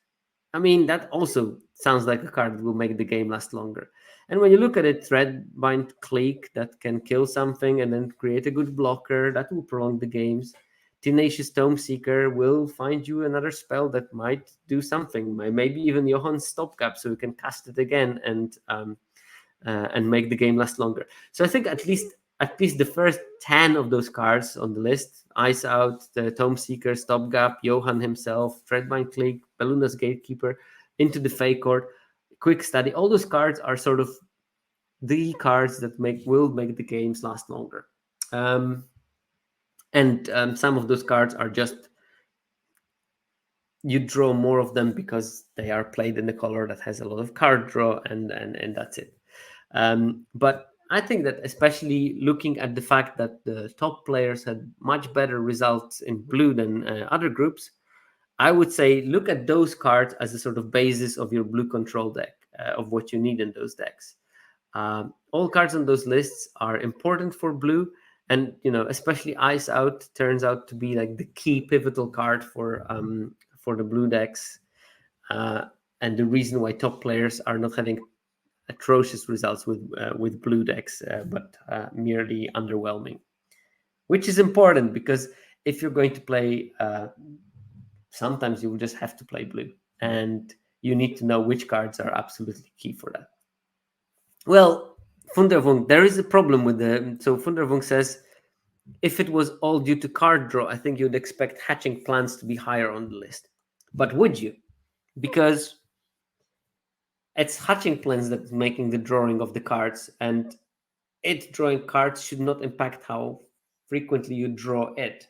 I mean, that also sounds like a card that will make the game last longer. And when you look at it, Threadbind Clique, that can kill something and then create a good blocker, that will prolong the games. Tenacious Tome Seeker will find you another spell that might do something, maybe even Johann's Stopgap, so you can cast it again and make the game last longer. So I think at least the first 10 of those cards on the list, Ice Out, the Tome Seeker, Stopgap, Johann himself, Threadbind Clique, Beluna's Gatekeeper, Into the Fake Court, Quick Study, all those cards are sort of the cards that will make the games last longer. And some of those cards are just, you draw more of them because they are played in the color that has a lot of card draw, and that's it. But I think that especially looking at the fact that the top players had much better results in blue than other groups, I would say look at those cards as a sort of basis of your blue control deck, of what you need in those decks. All cards on those lists are important for blue, and especially Ice Out turns out to be like the key pivotal card for the blue decks, and the reason why top players are not having atrocious results with blue decks, but merely underwhelming, which is important because if you're going to play, sometimes you will just have to play blue, and you need to know which cards are absolutely key for that. Well, Funderwung, there is a problem with so Funderwung says, if it was all due to card draw, I think you'd expect Hatching Plans to be higher on the list. But would you? Because it's Hatching Plans that's making the drawing of the cards, and it drawing cards should not impact how frequently you draw it.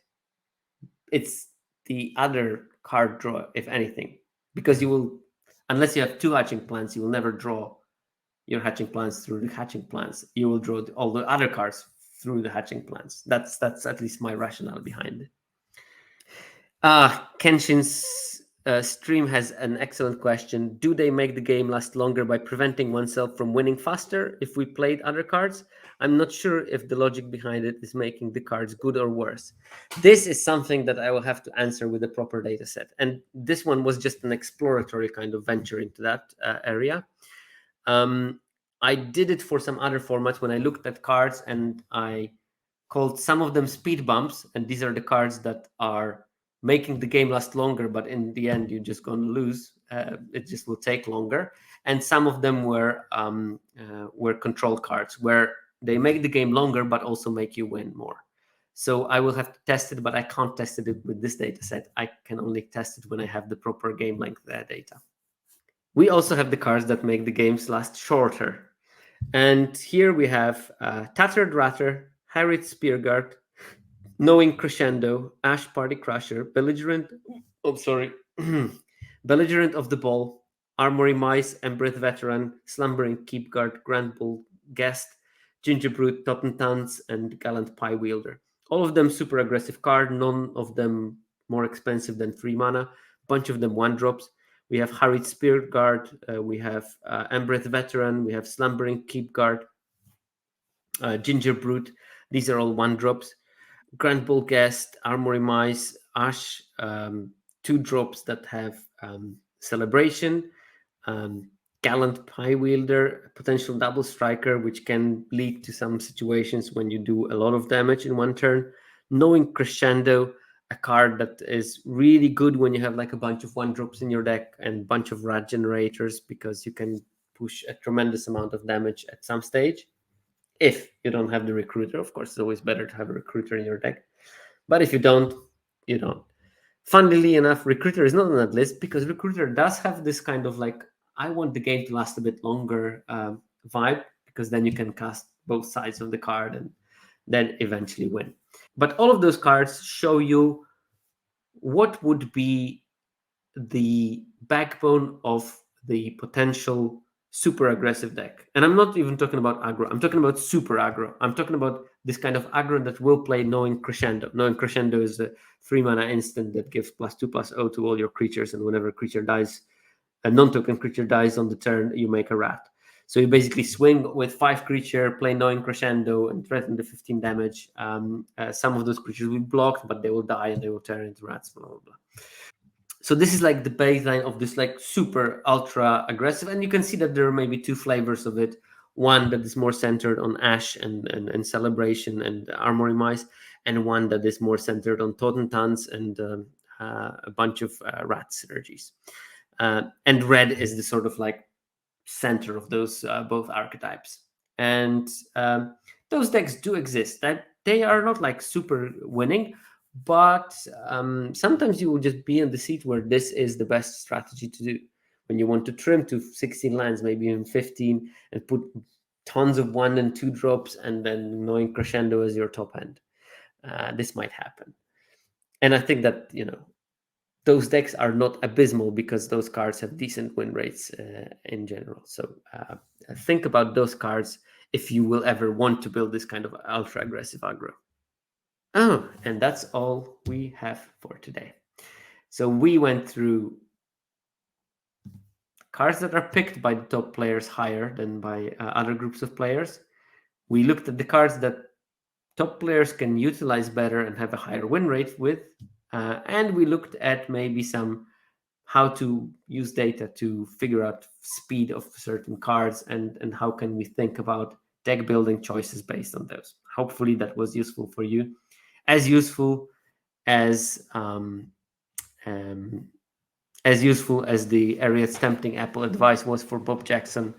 It's the other card draw, if anything, because you will, unless you have two Hatching Plans, you will never draw your Hatching Plans through the Hatching Plans. You will draw all the other cards through the Hatching Plans. That's at least my rationale behind it. Kenshin's stream has an excellent question. Do they make the game last longer by preventing oneself from winning faster if we played other cards? I'm not sure if the logic behind it is making the cards good or worse. This is something that I will have to answer with a proper data set. And this one was just an exploratory kind of venture into that area. I did it for some other formats when I looked at cards, and I called some of them speed bumps. And these are the cards that are making the game last longer, but in the end you're just going to lose. It just will take longer. And some of them were control cards, where they make the game longer but also make you win more. So I will have to test it, but I can't test it with this data set. I can only test it when I have the proper game length data. We also have the cards that make the games last shorter. And here we have Tattered Ratter, Harriet Spearguard, Knowing Crescendo, Ash Party Crusher, Belligerent of the Ball, Armory Mice, Embreth Veteran, Slumbering Keepguard, Grand Bull Guest, Gingerbrute, Totentans, and Gallant Pie Wielder. All of them super aggressive card, none of them more expensive than 3 mana, bunch of them 1-drops. We have Harried Spirit Guard, we have Embereth Veteran, we have Slumbering Keep Guard, Ginger Brute. These are all 1-drops. Grand Bull Guest, Armory Mice, Ash, 2-drops that have Celebration, Gallant Pie Wielder, potential double striker, which can lead to some situations when you do a lot of damage in one turn. Knowing Crescendo, a card that is really good when you have like a bunch of 1-drops in your deck and a bunch of rat generators, because you can push a tremendous amount of damage at some stage. If you don't have the recruiter, of course, it's always better to have a recruiter in your deck. But if you don't, you don't. Funnily enough, recruiter is not on that list because recruiter does have this kind of like, I want the game to last a bit longer vibe, because then you can cast both sides of the card and then eventually win. But all of those cards show you what would be the backbone of the potential super aggressive deck. And I'm not even talking about aggro. I'm talking about super aggro. I'm talking about this kind of aggro that will play Knowing Crescendo. Knowing Crescendo is a 3-mana instant that gives +2/+0 to all your creatures, and whenever a creature dies, a non-token creature dies on the turn, you make a rat. So you basically swing with 5 creature, play Knowing Crescendo, and threaten the 15 damage. Some of those creatures will be blocked, but they will die and they will turn into rats, blah, blah, blah. So this is like the baseline of this like super ultra aggressive, and you can see that there are maybe 2 flavors of it. One that is more centered on Ash and Celebration and Armory Mice, and one that is more centered on Totentans and a bunch of rat synergies. And red is the sort of like center of those both archetypes. And those decks do exist. That they are not like super winning, but sometimes you will just be in the seat where this is the best strategy to do. When you want to trim to 16 lands, maybe even 15, and put tons of 1 and 2 drops, and then Knowing Crescendo as your top end. This might happen. And I think that, those decks are not abysmal because those cards have decent win rates in general. So think about those cards if you will ever want to build this kind of ultra aggressive aggro. Oh, and that's all we have for today. So we went through cards that are picked by the top players higher than by other groups of players. We looked at the cards that top players can utilize better and have a higher win rate with. And we looked at maybe some how to use data to figure out speed of certain cards, and how can we think about deck building choices based on those. Hopefully that was useful for you, as useful as the Ariad's tempting apple advice was for Bob Jackson,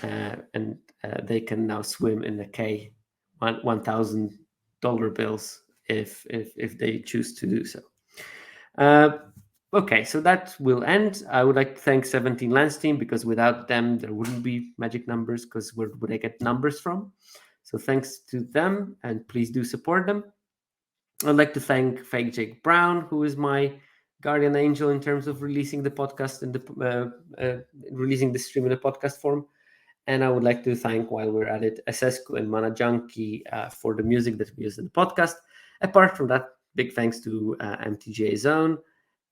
and they can now swim in the $1,000 bills if they choose to do so. Okay, so that will end. I would like to thank 17 Lands team, because without them, there wouldn't be magic numbers, because where would I get numbers from? So thanks to them, and please do support them. I'd like to thank Fake Jake Brown, who is my guardian angel in terms of releasing the podcast and releasing the stream in a podcast form. And I would like to thank, while we're at it, Asescu and Mana Junkie for the music that we use in the podcast. Apart from that, big thanks to MTGA Zone,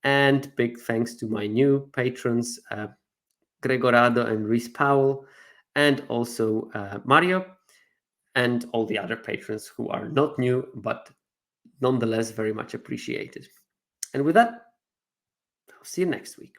and big thanks to my new patrons, Gregorado and Reese Powell, and also Mario, and all the other patrons who are not new, but nonetheless very much appreciated. And with that, I'll see you next week.